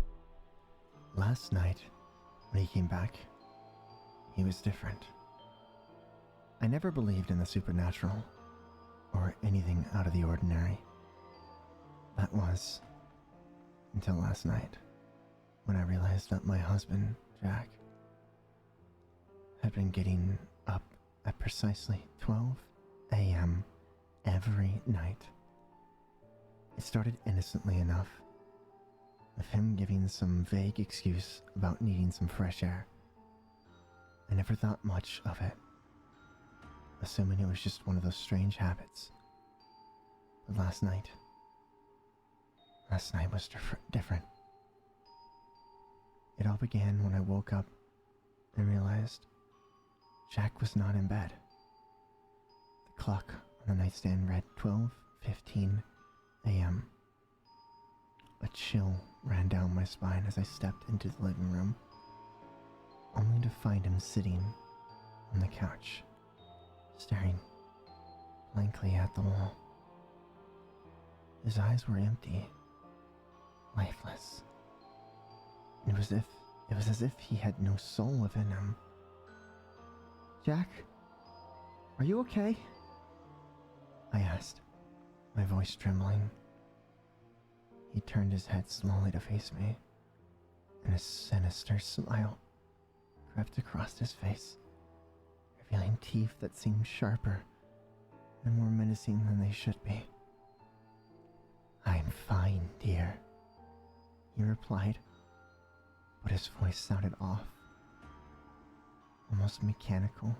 Last night, when he came back, he was different. I never believed in the supernatural or anything out of the ordinary. That was until last night, when I realized that my husband, Jack, had been getting up at precisely 12 a.m. every night. It started innocently enough, with him giving some vague excuse about needing some fresh air. I never thought much of it, assuming it was just one of those strange habits. But last night was different. It all began when I woke up and realized Jack was not in bed. The clock on the nightstand read 12:15 a.m. A chill ran down my spine as I stepped into the living room, only to find him sitting on the couch, staring blankly at the wall. His eyes were empty, lifeless. It was as if he had no soul within him. Jack, are you okay? I asked, my voice trembling. He turned his head slowly to face me, and a sinister smile crept across his face, revealing teeth that seemed sharper and more menacing than they should be. "I'm fine, dear," he replied, but his voice sounded off, almost mechanical.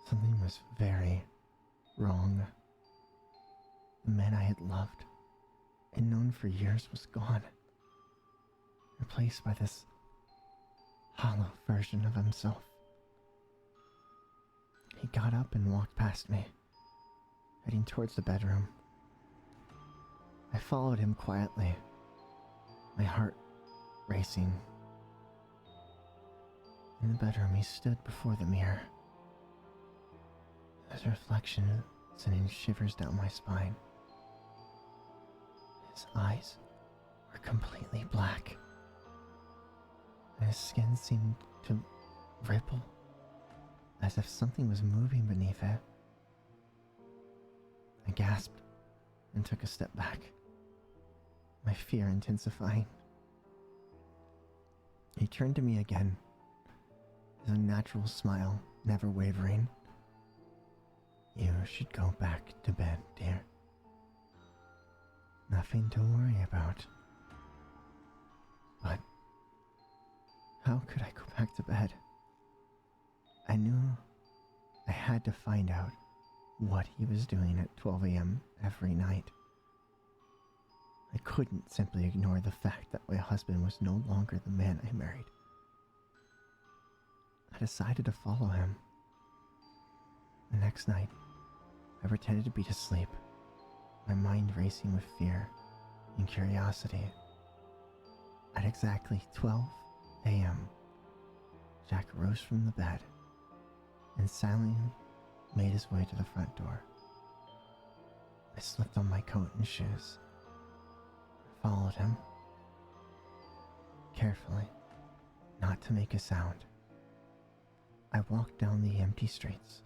Something was very wrong. The man I had loved and known for years was gone, replaced by this hollow version of himself. He got up and walked past me, heading towards the bedroom. I followed him quietly, my heart racing. In the bedroom, he stood before the mirror, his reflection sending shivers down my spine. His eyes were completely black, and his skin seemed to ripple, as if something was moving beneath it. I gasped and took a step back, my fear intensifying. He turned to me again, his unnatural smile never wavering. "You should go back to bed, dear. Nothing to worry about." But how could I go back to bed? I knew I had to find out what he was doing at 12 a.m. every night. I couldn't simply ignore the fact that my husband was no longer the man I married. I decided to follow him. The next night, I pretended to be asleep, my mind racing with fear and curiosity. At exactly 12 a.m., Jack rose from the bed and silently made his way to the front door. I slipped on my coat and shoes, followed him, carefully, not to make a sound. I walked down the empty streets,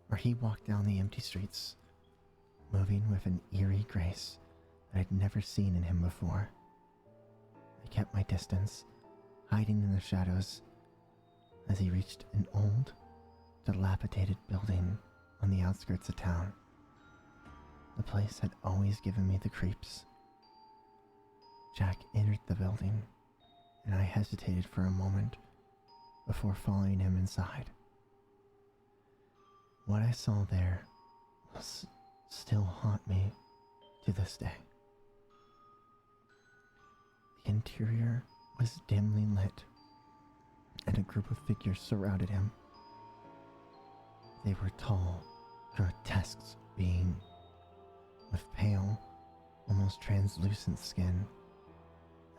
or he walked down the empty streets, moving with an eerie grace that I'd never seen in him before. I kept my distance, hiding in the shadows, as he reached an old, dilapidated building on the outskirts of town. The place had always given me the creeps. Jack entered the building, and I hesitated for a moment before following him inside. What I saw there will still haunt me to this day. The interior was dimly lit, and a group of figures surrounded him. They were tall, grotesque beings with pale, almost translucent skin,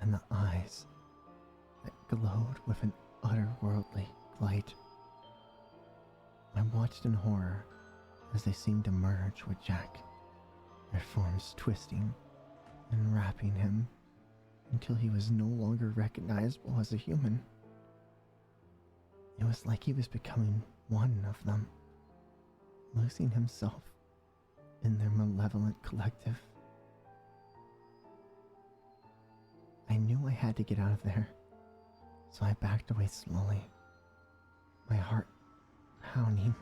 and the eyes that glowed with an otherworldly light. I watched in horror as they seemed to merge with Jack, their forms twisting and wrapping him until he was no longer recognizable as a human. It was like he was becoming one of them, losing himself in their malevolent collective. I knew I had to get out of there, so I backed away slowly, my heart pounding.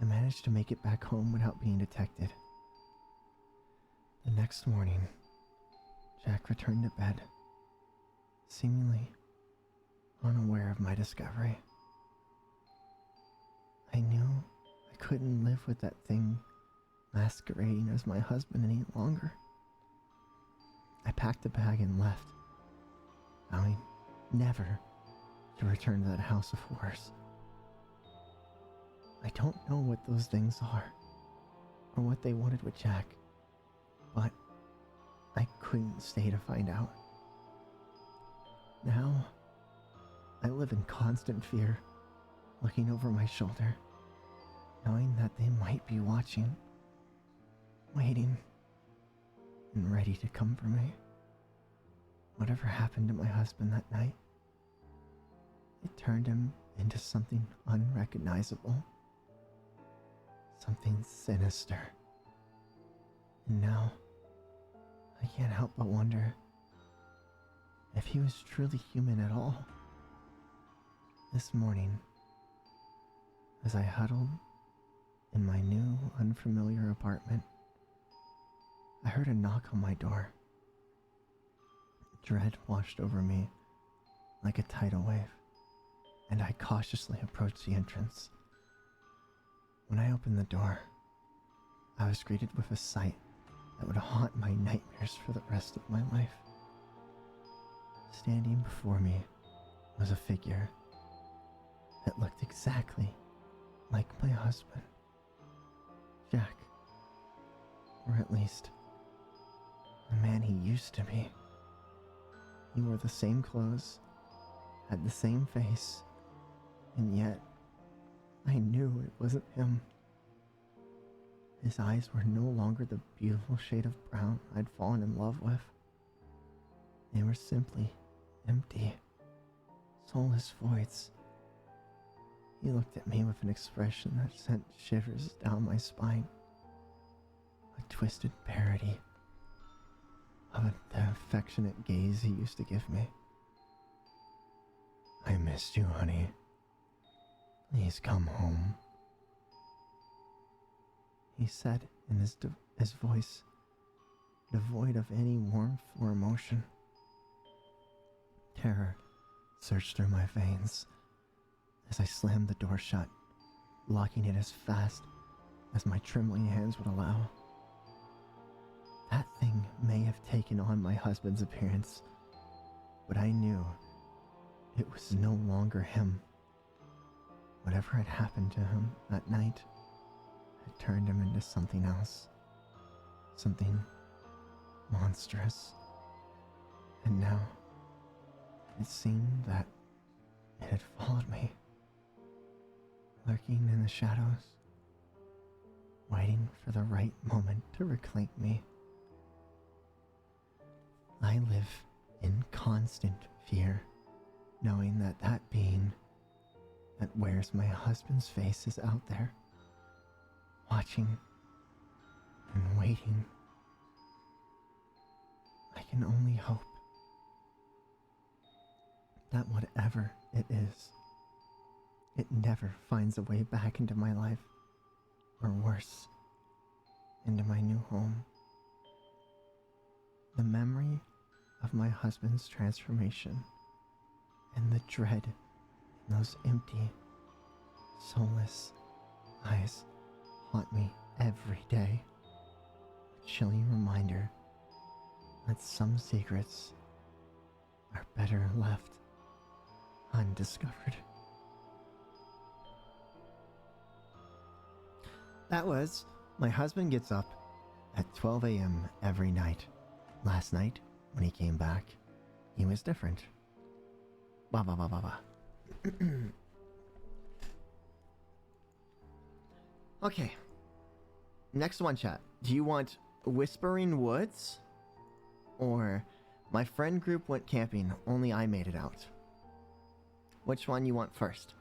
I managed to make it back home without being detected. The next morning, Jack returned to bed, seemingly unaware of my discovery. I knew I couldn't live with that thing masquerading as my husband any longer. I packed a bag and left, vowing never to return to that house of horrors. I don't know what those things are, or what they wanted with Jack, but I couldn't stay to find out. Now, I live in constant fear, looking over my shoulder, knowing that they might be watching, waiting, and ready to come for me. Whatever happened to my husband that night, it turned him into something unrecognizable, something sinister. And now, I can't help but wonder if he was truly human at all. This morning, as I huddled in my new, unfamiliar apartment, I heard a knock on my door. Dread washed over me like a tidal wave, and I cautiously approached the entrance. When I opened the door, I was greeted with a sight that would haunt my nightmares for the rest of my life. Standing before me was a figure that looked exactly like my husband, Jack, or at least the man he used to be. He wore the same clothes, had the same face, and yet I knew it wasn't him. His eyes were no longer the beautiful shade of brown I'd fallen in love with. They were simply empty, soulless voids. He looked at me with an expression that sent shivers down my spine. A twisted parody of the affectionate gaze he used to give me. "I missed you, honey. Please come home," he said in his voice, devoid of any warmth or emotion. Terror surged through my veins as I slammed the door shut, locking it as fast as my trembling hands would allow. That thing may have taken on my husband's appearance, but I knew it was no longer him. Whatever had happened to him that night had turned him into something else, something monstrous. And now it seemed that it had followed me, lurking in the shadows, waiting for the right moment to reclaim me. I live in constant fear, knowing that that being that wears my husband's face is out there, watching and waiting. I can only hope that whatever it is, it never finds a way back into my life, or worse, into my new home. The memory of my husband's transformation and the dread in those empty, soulless eyes haunt me every day. A chilling reminder that some secrets are better left undiscovered. That was My Husband Gets Up at 12 a.m. every night. Last night, when he came back, he was different. Ba ba ba ba ba. Okay. Next one, chat. Do you want Whispering Woods or My Friend Group Went Camping, Only I Made It Out? Which one you want first?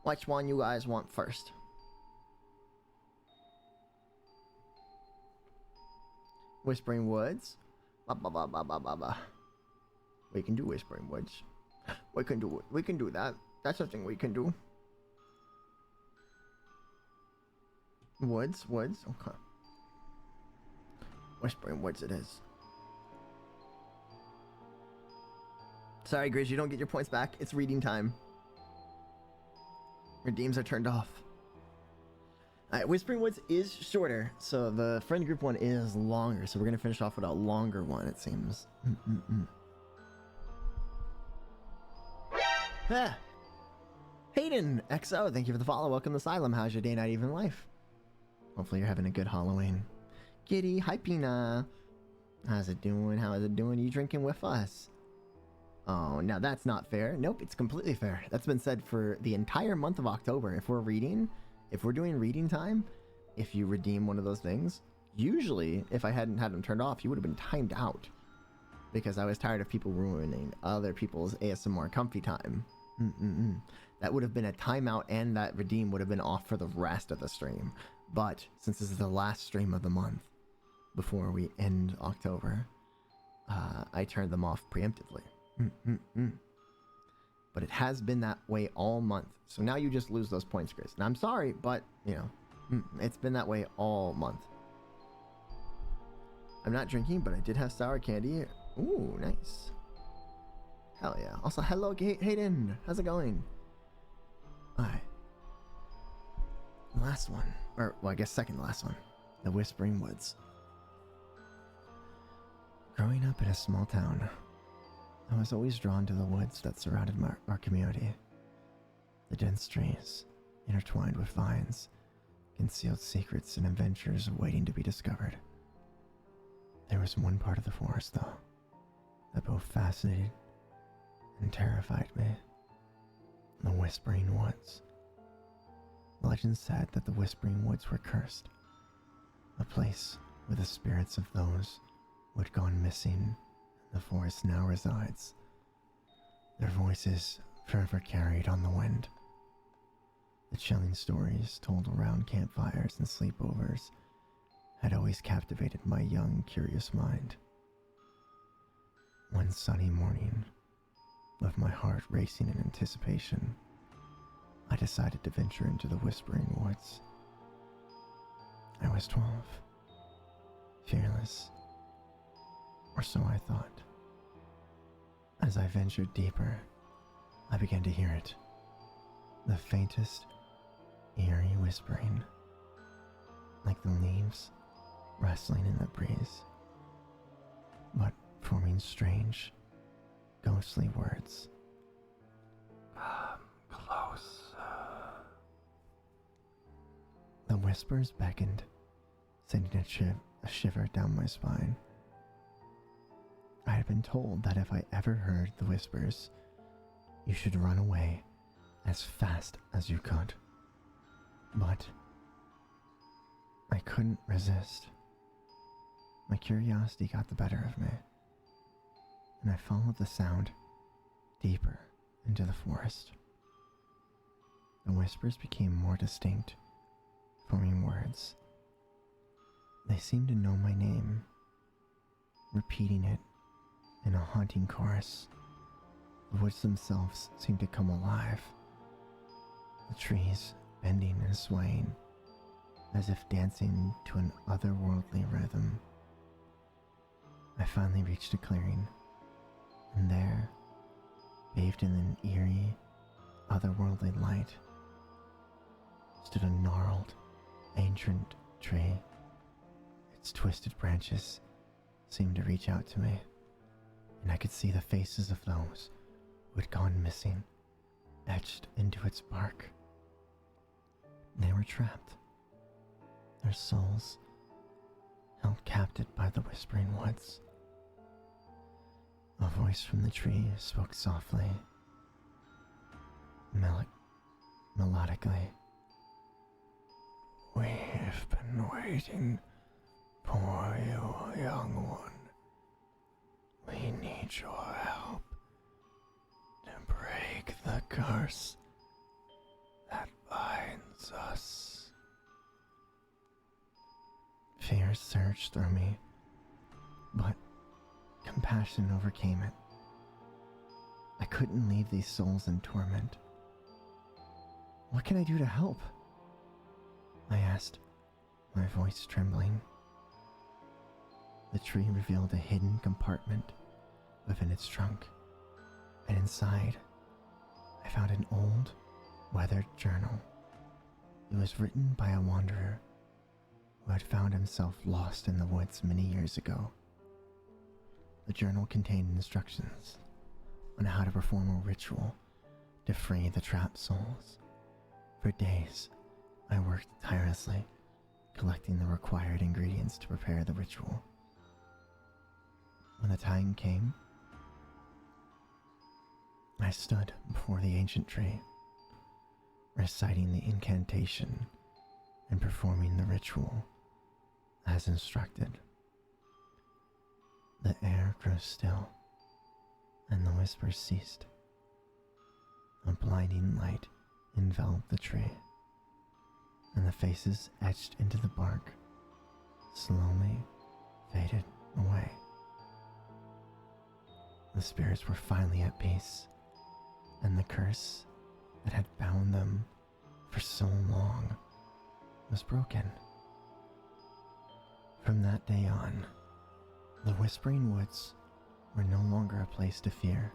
Which one you guys want first? Whispering Woods? Ba ba ba ba ba ba ba. We can do Whispering Woods. We can do it. We can do that. That's a thing we can do. Woods? Okay. Whispering Woods it is. Sorry, Grizz, you don't get your points back. It's reading time. Redeems are turned off. Alright, Whispering Woods is shorter, so the friend group one is longer, so we're gonna finish off with a longer one, it seems. Ah. Hayden XO, thank you for the follow. Welcome to Asylum. How's your day, night, even life? Hopefully you're having a good Halloween. Giddy, hi Pina. How's it doing? How is it doing? You drinking with us? Oh, now that's not fair. Nope, it's completely fair. That's been said for the entire month of October. If we're doing reading time, if you redeem one of those things, usually, if I hadn't had them turned off, you would have been timed out. Because I was tired of people ruining other people's ASMR comfy time. That would have been a timeout, and that redeem would have been off for the rest of the stream. But since this is the last stream of the month, before we end October, I turned them off preemptively. But it has been that way all month. So now you just lose those points, Chris. And I'm sorry, but, you know, it's been that way all month. I'm not drinking, but I did have sour candy. Ooh, nice. Hell yeah. Also, hello, Hayden. How's it going? Alright. Last one. Or, well, I guess second to last one. The Whispering Woods. Growing up in a small town, I was always drawn to the woods that surrounded our community. The dense trees, intertwined with vines, concealed secrets and adventures waiting to be discovered. There was one part of the forest, though, that both fascinated and terrified me. The Whispering Woods. Legend said that the Whispering Woods were cursed, a place where the spirits of those who had gone missing in the forest now resides, their voices forever carried on the wind. The chilling stories told around campfires and sleepovers had always captivated my young, curious mind. One sunny morning, with my heart racing in anticipation, I decided to venture into the Whispering Woods. I was 12, fearless, or so I thought. As I ventured deeper, I began to hear it, the faintest, eerie whispering, like the leaves rustling in the breeze, but forming strange, ghostly words. Come closer. The whispers beckoned, sending a shiver down my spine. I had been told that if I ever heard the whispers, you should run away as fast as you could. But I couldn't resist. My curiosity got the better of me, and I followed the sound deeper into the forest. The whispers became more distinct, forming words. They seemed to know my name, repeating it in a haunting chorus. The woods themselves seemed to come alive, the trees bending and swaying, as if dancing to an otherworldly rhythm. I finally reached a clearing, and there, bathed in an eerie, otherworldly light, stood a gnarled, ancient tree. Its twisted branches seemed to reach out to me, and I could see the faces of those who had gone missing, etched into its bark. They were trapped, their souls held captive by the Whispering Woods. A voice from the tree spoke softly, melodically. We've been waiting for you, young one. We need your help to break the curse that binds us. Fear surged through me, but compassion overcame it. I couldn't leave these souls in torment. What can I do to help? I asked, my voice trembling. The tree revealed a hidden compartment within its trunk, and inside, I found an old, weathered journal. It was written by a wanderer who had found himself lost in the woods many years ago. The journal contained instructions on how to perform a ritual to free the trapped souls. For days, I worked tirelessly, collecting the required ingredients to prepare the ritual. When the time came, I stood before the ancient tree, reciting the incantation and performing the ritual as instructed. The air grew still, and the whispers ceased. A blinding light enveloped the tree, and the faces etched into the bark slowly faded away. The spirits were finally at peace, and the curse that had bound them for so long was broken. From that day on, the Whispering Woods were no longer a place to fear,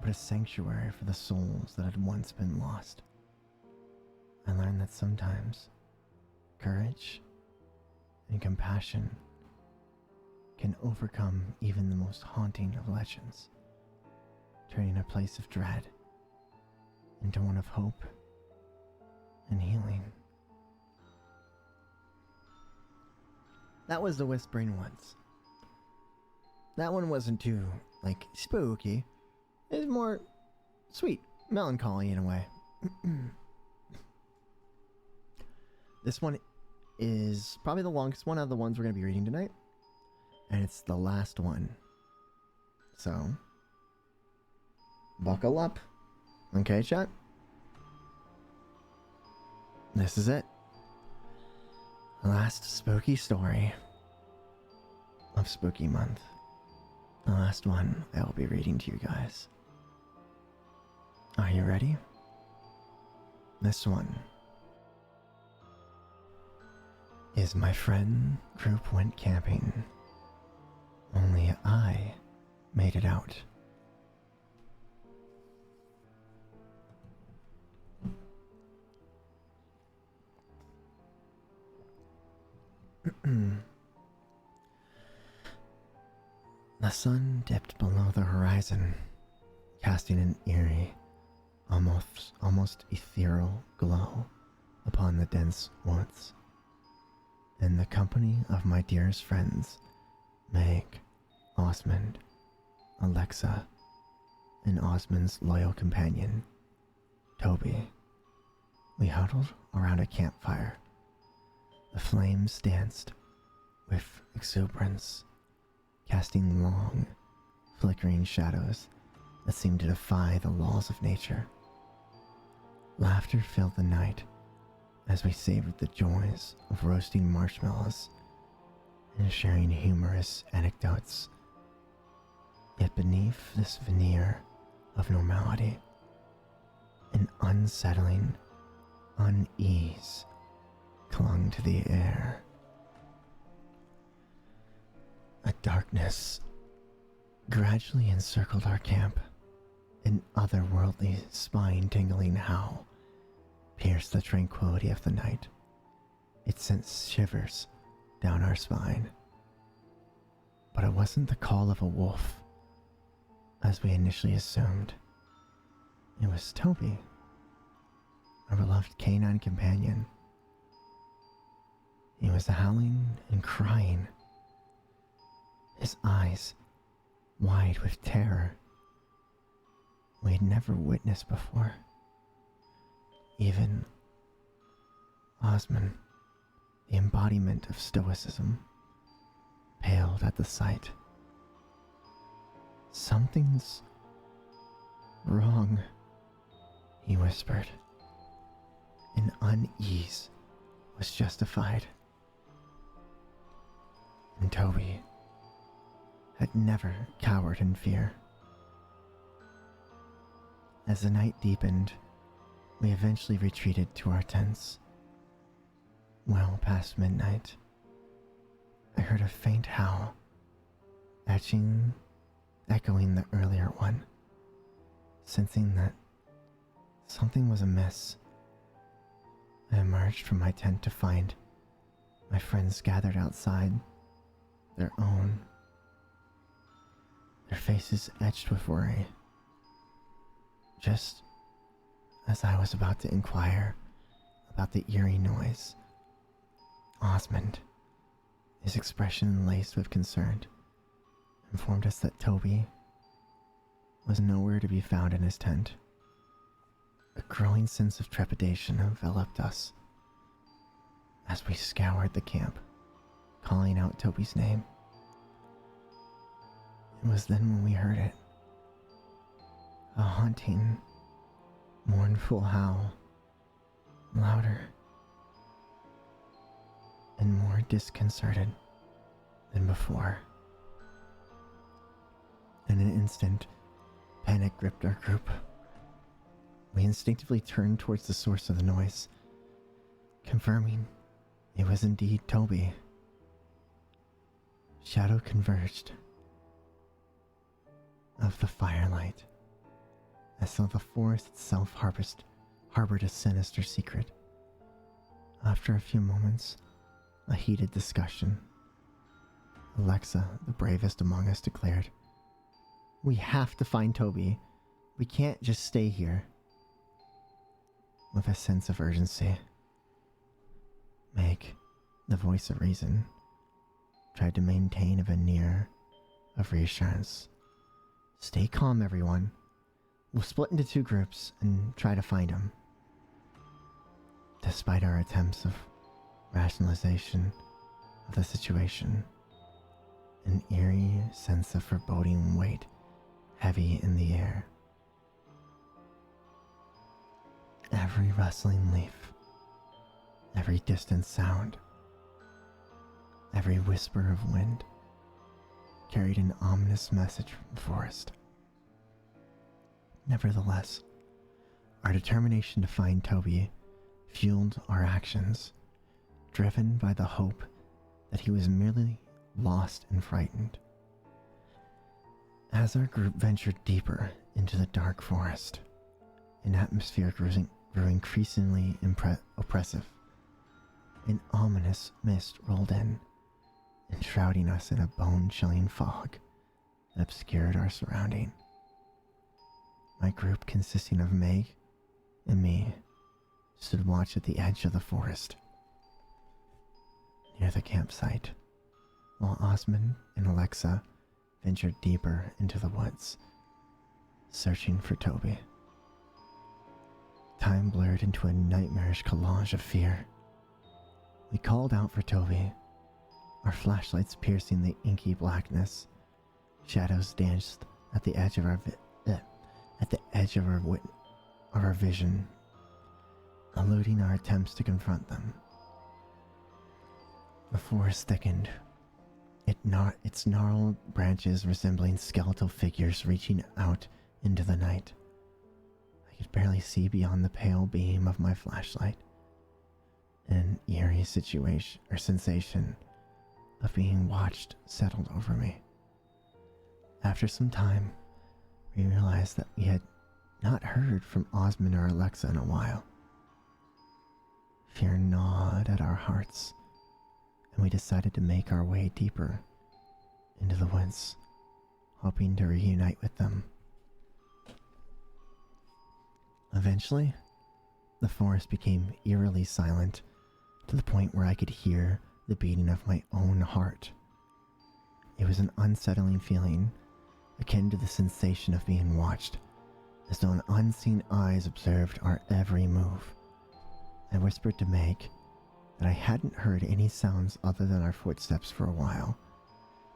but a sanctuary for the souls that had once been lost. I learned that sometimes courage and compassion can overcome even the most haunting of legends, turning a place of dread into one of hope and healing. That was the Whispering Woods. That one wasn't too, spooky. It was more sweet, melancholy in a way. This one is probably the longest one of the ones we're going to be reading tonight. And it's the last one. So, buckle up. Okay, chat? This is it. The last spooky story of Spooky Month. The last one I will be reading to you guys. Are you ready? This one is my friend group went camping. Only I made it out. The sun dipped below the horizon, casting an eerie, almost ethereal glow upon the dense woods. In the company of my dearest friends, Meg, Osmond, Alexa, and Osmond's loyal companion, Toby, we huddled around a campfire. The flames danced with exuberance, casting long, flickering shadows that seemed to defy the laws of nature. Laughter filled the night as we savored the joys of roasting marshmallows and sharing humorous anecdotes. Yet beneath this veneer of normality, an unsettling unease clung to the air. A darkness gradually encircled our camp. An otherworldly, spine-tingling howl pierced the tranquility of the night. It sent shivers down our spine. But it wasn't the call of a wolf, as we initially assumed. It was Toby, our beloved canine companion. He was howling and crying, his eyes wide with terror we had never witnessed before. Even Osmond, the embodiment of stoicism, paled at the sight. "Something's wrong," he whispered. An unease was justified. And Toby had never cowered in fear. As the night deepened, we eventually retreated to our tents. Well past midnight, I heard a faint howl, echoing the earlier one. Sensing that something was amiss, I emerged from my tent to find my friends gathered outside, their faces etched with worry. Just as I was about to inquire about the eerie noise, Osmond, his expression laced with concern, informed us that Toby was nowhere to be found in his tent. A growing sense of trepidation enveloped us as we scoured the camp, calling out Toby's name. It was then when we heard it. A haunting, mournful howl, louder and more disconcerted than before. In an instant, panic gripped our group. We instinctively turned towards the source of the noise, confirming it was indeed Toby. Shadow converged of the firelight, as though the forest itself harbored a sinister secret. After a few moments, a heated discussion, Alexa, the bravest among us, declared, "We have to find Toby. We can't just stay here." With a sense of urgency, Meg, the voice of reason, tried to maintain a veneer of reassurance. "Stay calm, everyone. We'll split into 2 groups and try to find him." Despite our attempts of rationalization of the situation, an eerie sense of foreboding weighed heavy in the air. Every rustling leaf, every distant sound, every whisper of wind carried an ominous message from the forest. Nevertheless, our determination to find Toby fueled our actions, driven by the hope that he was merely lost and frightened. As our group ventured deeper into the dark forest, an atmosphere grew increasingly oppressive. An ominous mist rolled in, enshrouding us in a bone-chilling fog that obscured our surrounding. My group, consisting of Meg and me, stood watch at the edge of the forest, near the campsite, while Osmond and Alexa ventured deeper into the woods, searching for Toby. Time blurred into a nightmarish collage of fear. We called out for Toby, our flashlights piercing the inky blackness. Shadows danced at the edge of our vision, eluding our attempts to confront them. The forest thickened, its gnarled branches resembling skeletal figures reaching out into the night. I could barely see beyond the pale beam of my flashlight. An eerie sensation of being watched settled over me. After some time, we realized that we had not heard from Osmond or Alexa in a while. Fear gnawed at our hearts, and we decided to make our way deeper into the woods, hoping to reunite with them. Eventually, the forest became eerily silent, to the point where I could hear the beating of my own heart. It was an unsettling feeling, akin to the sensation of being watched, as though an unseen eyes observed our every move. I whispered to Meg that I hadn't heard any sounds other than our footsteps for a while,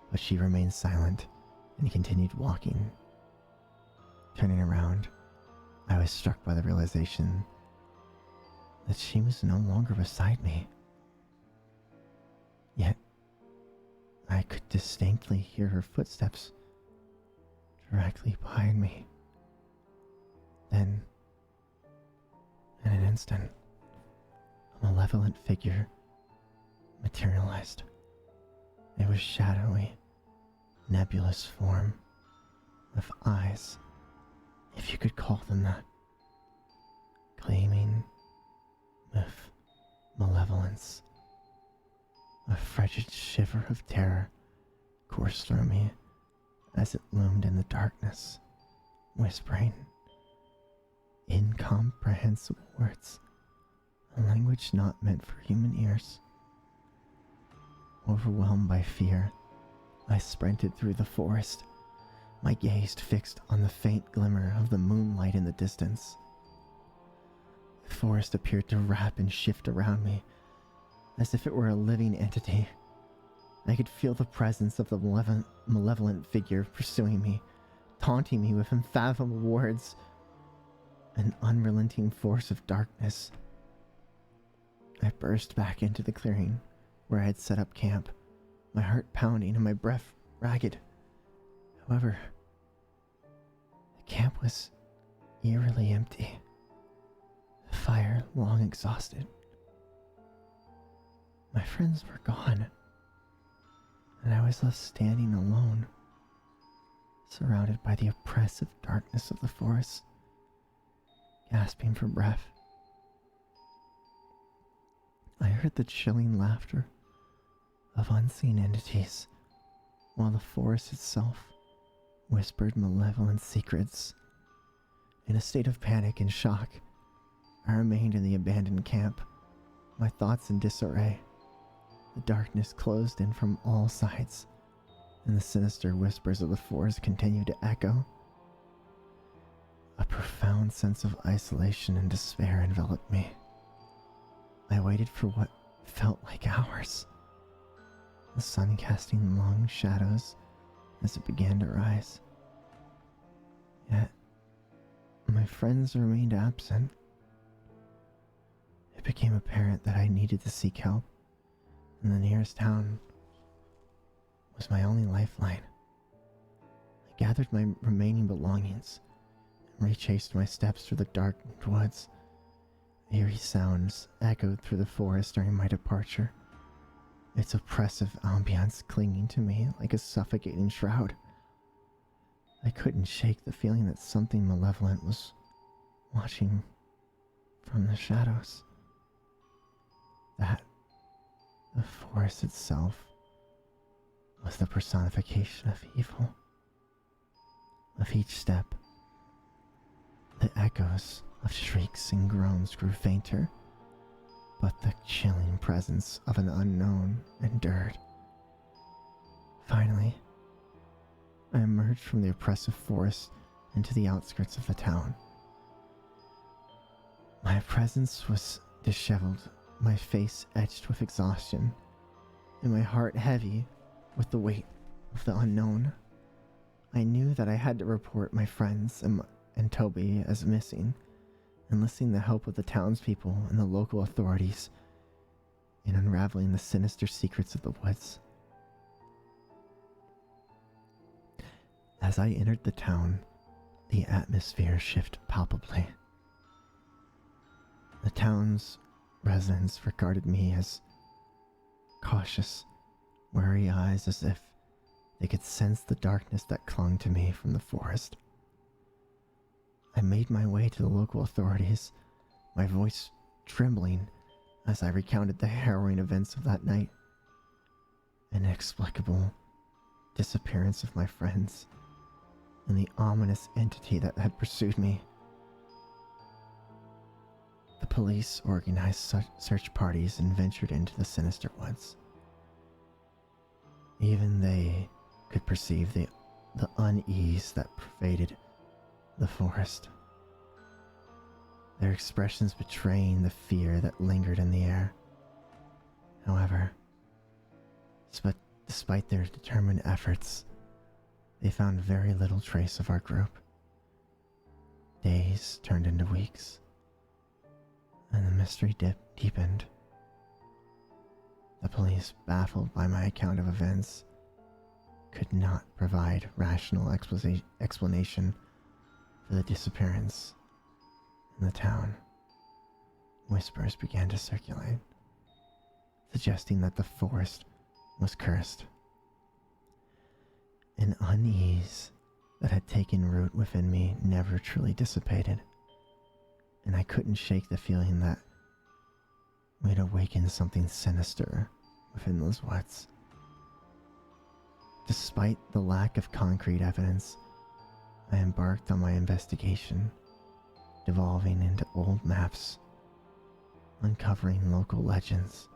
but she remained silent and continued walking. Turning around, I was struck by the realization that she was no longer beside me. Yet, I could distinctly hear her footsteps directly behind me. Then, in an instant, a malevolent figure materialized. It was shadowy, nebulous form, with eyes, if you could call them that, gleaming with malevolence. A frigid shiver of terror coursed through me as it loomed in the darkness, whispering incomprehensible words, a language not meant for human ears. Overwhelmed by fear, I sprinted through the forest, my gaze fixed on the faint glimmer of the moonlight in the distance. The forest appeared to wrap and shift around me, as if it were a living entity. I could feel the presence of the malevolent figure pursuing me, taunting me with unfathomable words, an unrelenting force of darkness. I burst back into the clearing where I had set up camp, my heart pounding and my breath ragged. However, the camp was eerily empty, the fire long exhausted. My friends were gone, and I was left standing alone, surrounded by the oppressive darkness of the forest, gasping for breath. I heard the chilling laughter of unseen entities, while the forest itself whispered malevolent secrets. In a state of panic and shock, I remained in the abandoned camp, my thoughts in disarray. The darkness closed in from all sides, and the sinister whispers of the forest continued to echo. A profound sense of isolation and despair enveloped me. I waited for what felt like hours, the sun casting long shadows as it began to rise. Yet, my friends remained absent. It became apparent that I needed to seek help, and the nearest town was my only lifeline. I gathered my remaining belongings and retraced my steps through the darkened woods. Eerie sounds echoed through the forest during my departure, its oppressive ambience clinging to me like a suffocating shroud. I couldn't shake the feeling that something malevolent was watching from the shadows. That the forest itself was the personification of evil. With each step, the echoes of shrieks and groans grew fainter, but the chilling presence of an unknown endured. Finally, I emerged from the oppressive forest into the outskirts of the town. My presence was disheveled, my face etched with exhaustion, and my heart heavy with the weight of the unknown. I knew that I had to report my friends and Toby as missing, enlisting the help of the townspeople and the local authorities in unraveling the sinister secrets of the woods. As I entered the town, the atmosphere shifted palpably. The town's residents regarded me as cautious, wary eyes, as if they could sense the darkness that clung to me from the forest. I made my way to the local authorities, my voice trembling as I recounted the harrowing events of that night. An inexplicable disappearance of my friends, and the ominous entity that had pursued me. The police organized search parties and ventured into the sinister woods. Even they could perceive the unease that pervaded the forest, their expressions betraying the fear that lingered in the air. However, despite their determined efforts, they found very little trace of our group. Days turned into weeks, and the mystery deepened. The police, baffled by my account of events, could not provide rational explanation for the disappearance in the town. Whispers began to circulate, suggesting that the forest was cursed. An unease that had taken root within me never truly dissipated, and I couldn't shake the feeling that we'd awakened something sinister within those woods. Despite the lack of concrete evidence, I embarked on my investigation, devolving into old maps, uncovering local legends,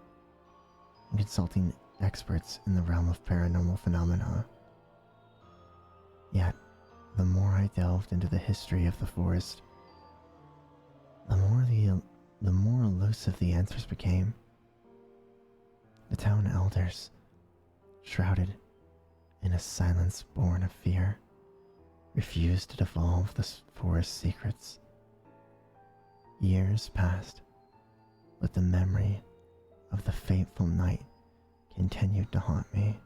and consulting experts in the realm of paranormal phenomena. Yet, the more I delved into the history of the forest, the more elusive the answers became. The town elders, shrouded in a silence born of fear, refused to divulge the forest's secrets. Years passed, but the memory of the fateful night continued to haunt me.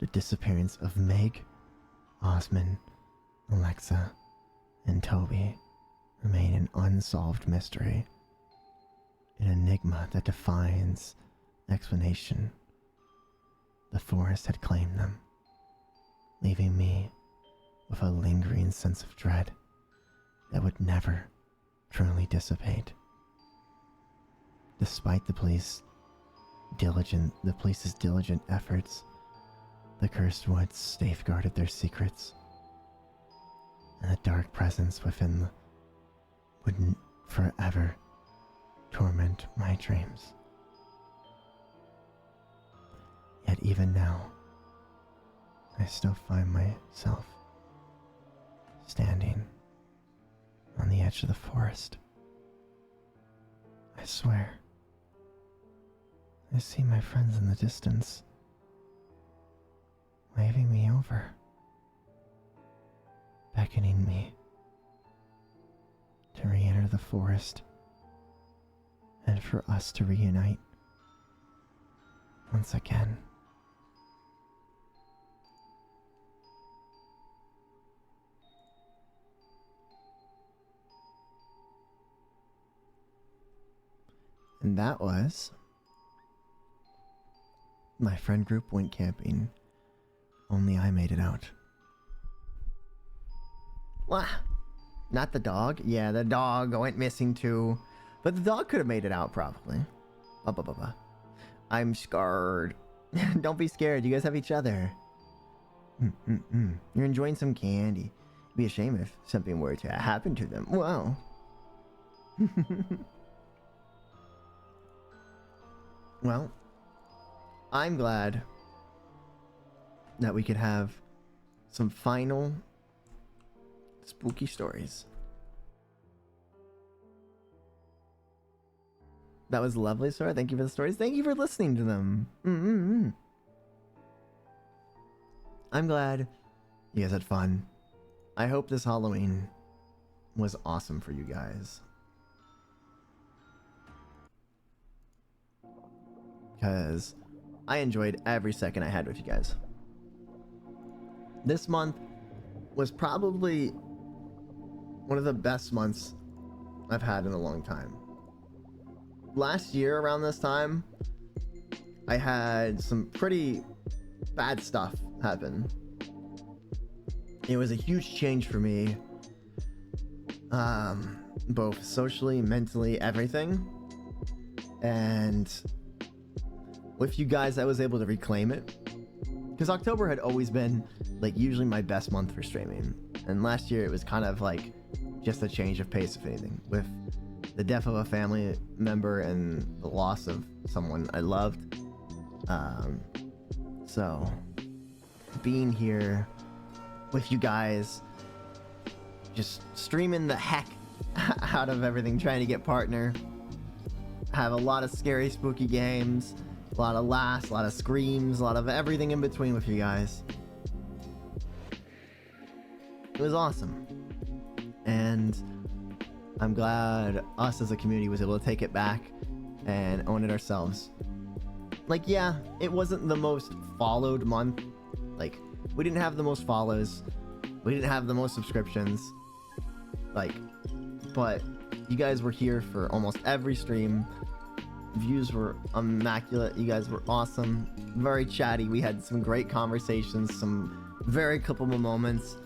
The disappearance of Meg, Osmond, Alexa, and Toby remain an unsolved mystery, an enigma that defies explanation. The forest had claimed them, leaving me with a lingering sense of dread that would never truly dissipate. Despite the police's diligent efforts, the cursed woods safeguarded their secrets, and the dark presence within would forever torment my dreams. Yet even now, I still find myself standing on the edge of the forest. I swear, I see my friends in the distance, waving me over, beckoning me to re-enter the forest and for us to reunite once again. And that was my friend group went camping. Only I made it out. Wah! Not the dog. Yeah, the dog went missing too. But the dog could have made it out probably. I'm scared. Don't be scared. You guys have each other. You're enjoying some candy. It'd be a shame if something were to happen to them. Wow. Well, I'm glad that we could have some final spooky stories. That was lovely, Sora. Thank you for the stories. Thank you for listening to them. I'm glad you guys had fun. I hope this Halloween was awesome for you guys. Because I enjoyed every second I had with you guys. This month was probably one of the best months I've had in a long time. Last year around this time, I had some pretty bad stuff happen. It was a huge change for me, both socially, mentally, everything. And with you guys, I was able to reclaim it. Because October had always been, like, usually my best month for streaming. And last year, it was kind of like just a change of pace, if anything. With the death of a family member and the loss of someone I loved. So, being here with you guys, just streaming the heck out of everything, trying to get partner. Have a lot of scary, spooky games. A lot of laughs, a lot of screams, a lot of everything in between with you guys. It was awesome. And I'm glad us as a community was able to take it back and own it ourselves. Like, yeah, it wasn't the most followed month. Like, we didn't have the most follows. We didn't have the most subscriptions. Like, but you guys were here for almost every stream. Views were immaculate. You guys were awesome. Very chatty. We had some great conversations, some very clippable moments,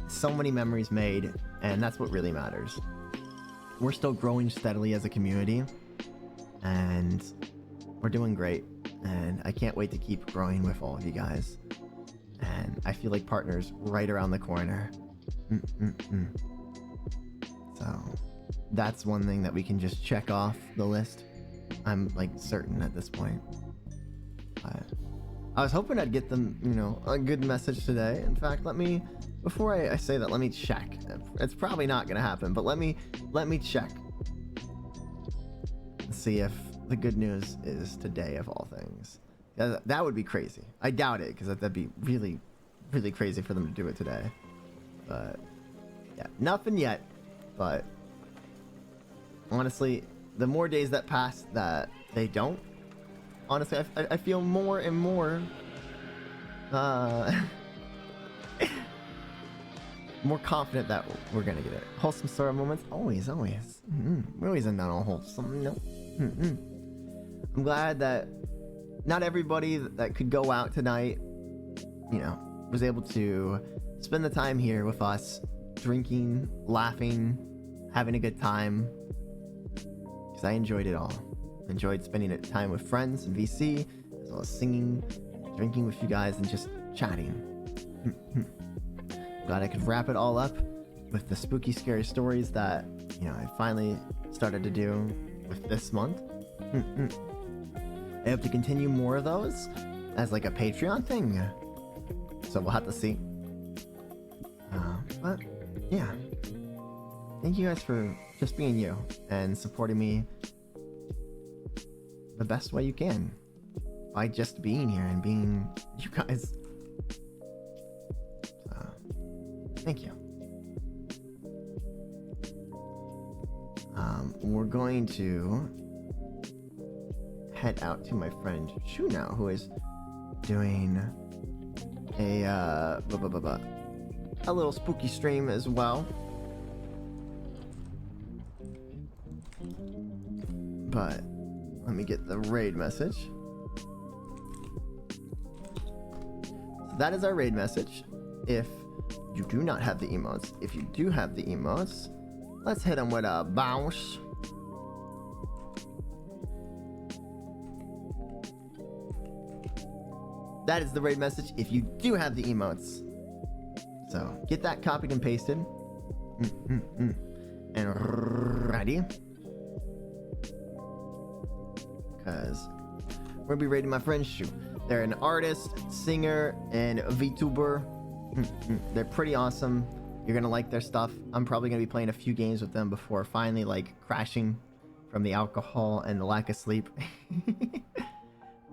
so many memories made, and that's what really matters. We're still growing steadily as a community, and we're doing great, and I can't wait to keep growing with all of you guys. And I feel like partners right around the corner. So that's one thing that we can just check off the list. I'm like certain at this point. I was hoping I'd get them, you know, a good message today. In fact, before I say that, let me check. It's probably not gonna happen, but let me check. See if the good news is today of all things. That would be crazy. I doubt it, because that'd be really, really crazy for them to do it today. But yeah, nothing yet. But honestly, the more days that pass that they don't, honestly, I feel more and more More confident that we're gonna get it. Wholesome Sora moments, always. We always end on all wholesome. No. I'm glad that not everybody that could go out tonight, you know, was able to spend the time here with us, drinking, laughing, having a good time. Because I enjoyed it all. Enjoyed spending time with friends and VC, as well as singing, drinking with you guys, and just chatting. Glad I could wrap it all up with the spooky, scary stories that, you know, I finally started to do with this month. I hope to continue more of those as like a Patreon thing. So we'll have to see. But yeah, thank you guys for just being you and supporting me the best way you can by just being here and being you guys. Thank you. We're going to head out to my friend Shu now, who is doing a little spooky stream as well. But let me get the raid message. So that is our raid message. If you do not have the emotes, if you do have the emotes, let's hit them with a bounce. That is the raid message if you do have the emotes. So get that copied and pasted. And ready. Because we're gonna be raiding my friend Shu. They're an artist, singer, and VTuber. They're pretty awesome. You're gonna like their stuff. I'm probably gonna be playing a few games with them before finally like crashing from the alcohol and the lack of sleep.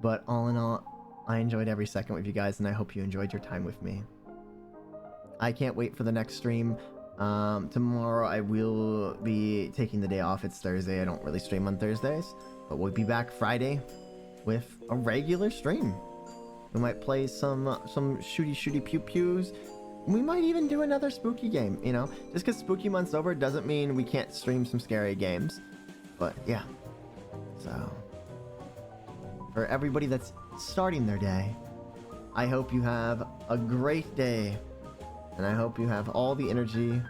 But all in all, I enjoyed every second with you guys, and I hope you enjoyed your time with me. I can't wait for the next stream. Tomorrow I will be taking the day off. It's Thursday. I don't really stream on Thursdays, but we'll be back Friday with a regular stream. We might play some shooty pew pews. We might even do another spooky game, you know? Just because spooky month's over doesn't mean we can't stream some scary games. But yeah. So for everybody that's starting their day, I hope you have a great day. And I hope you have all the energy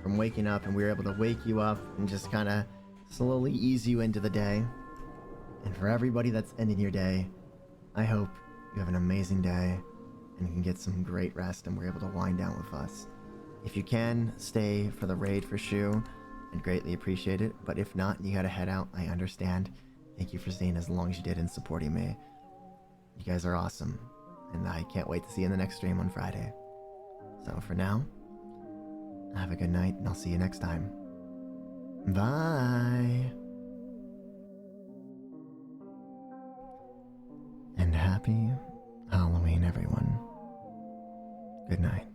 from waking up, and we were able to wake you up and just kind of slowly ease you into the day. And for everybody that's ending your day, I hope you have an amazing day and you can get some great rest and we're able to wind down with us. If you can, stay for the raid for Shu. I'd greatly appreciate it. But if not, you gotta head out. I understand. Thank you for staying as long as you did and supporting me. You guys are awesome. And I can't wait to see you in the next stream on Friday. So for now, have a good night, and I'll see you next time. Bye! And happy Halloween, everyone. Good night.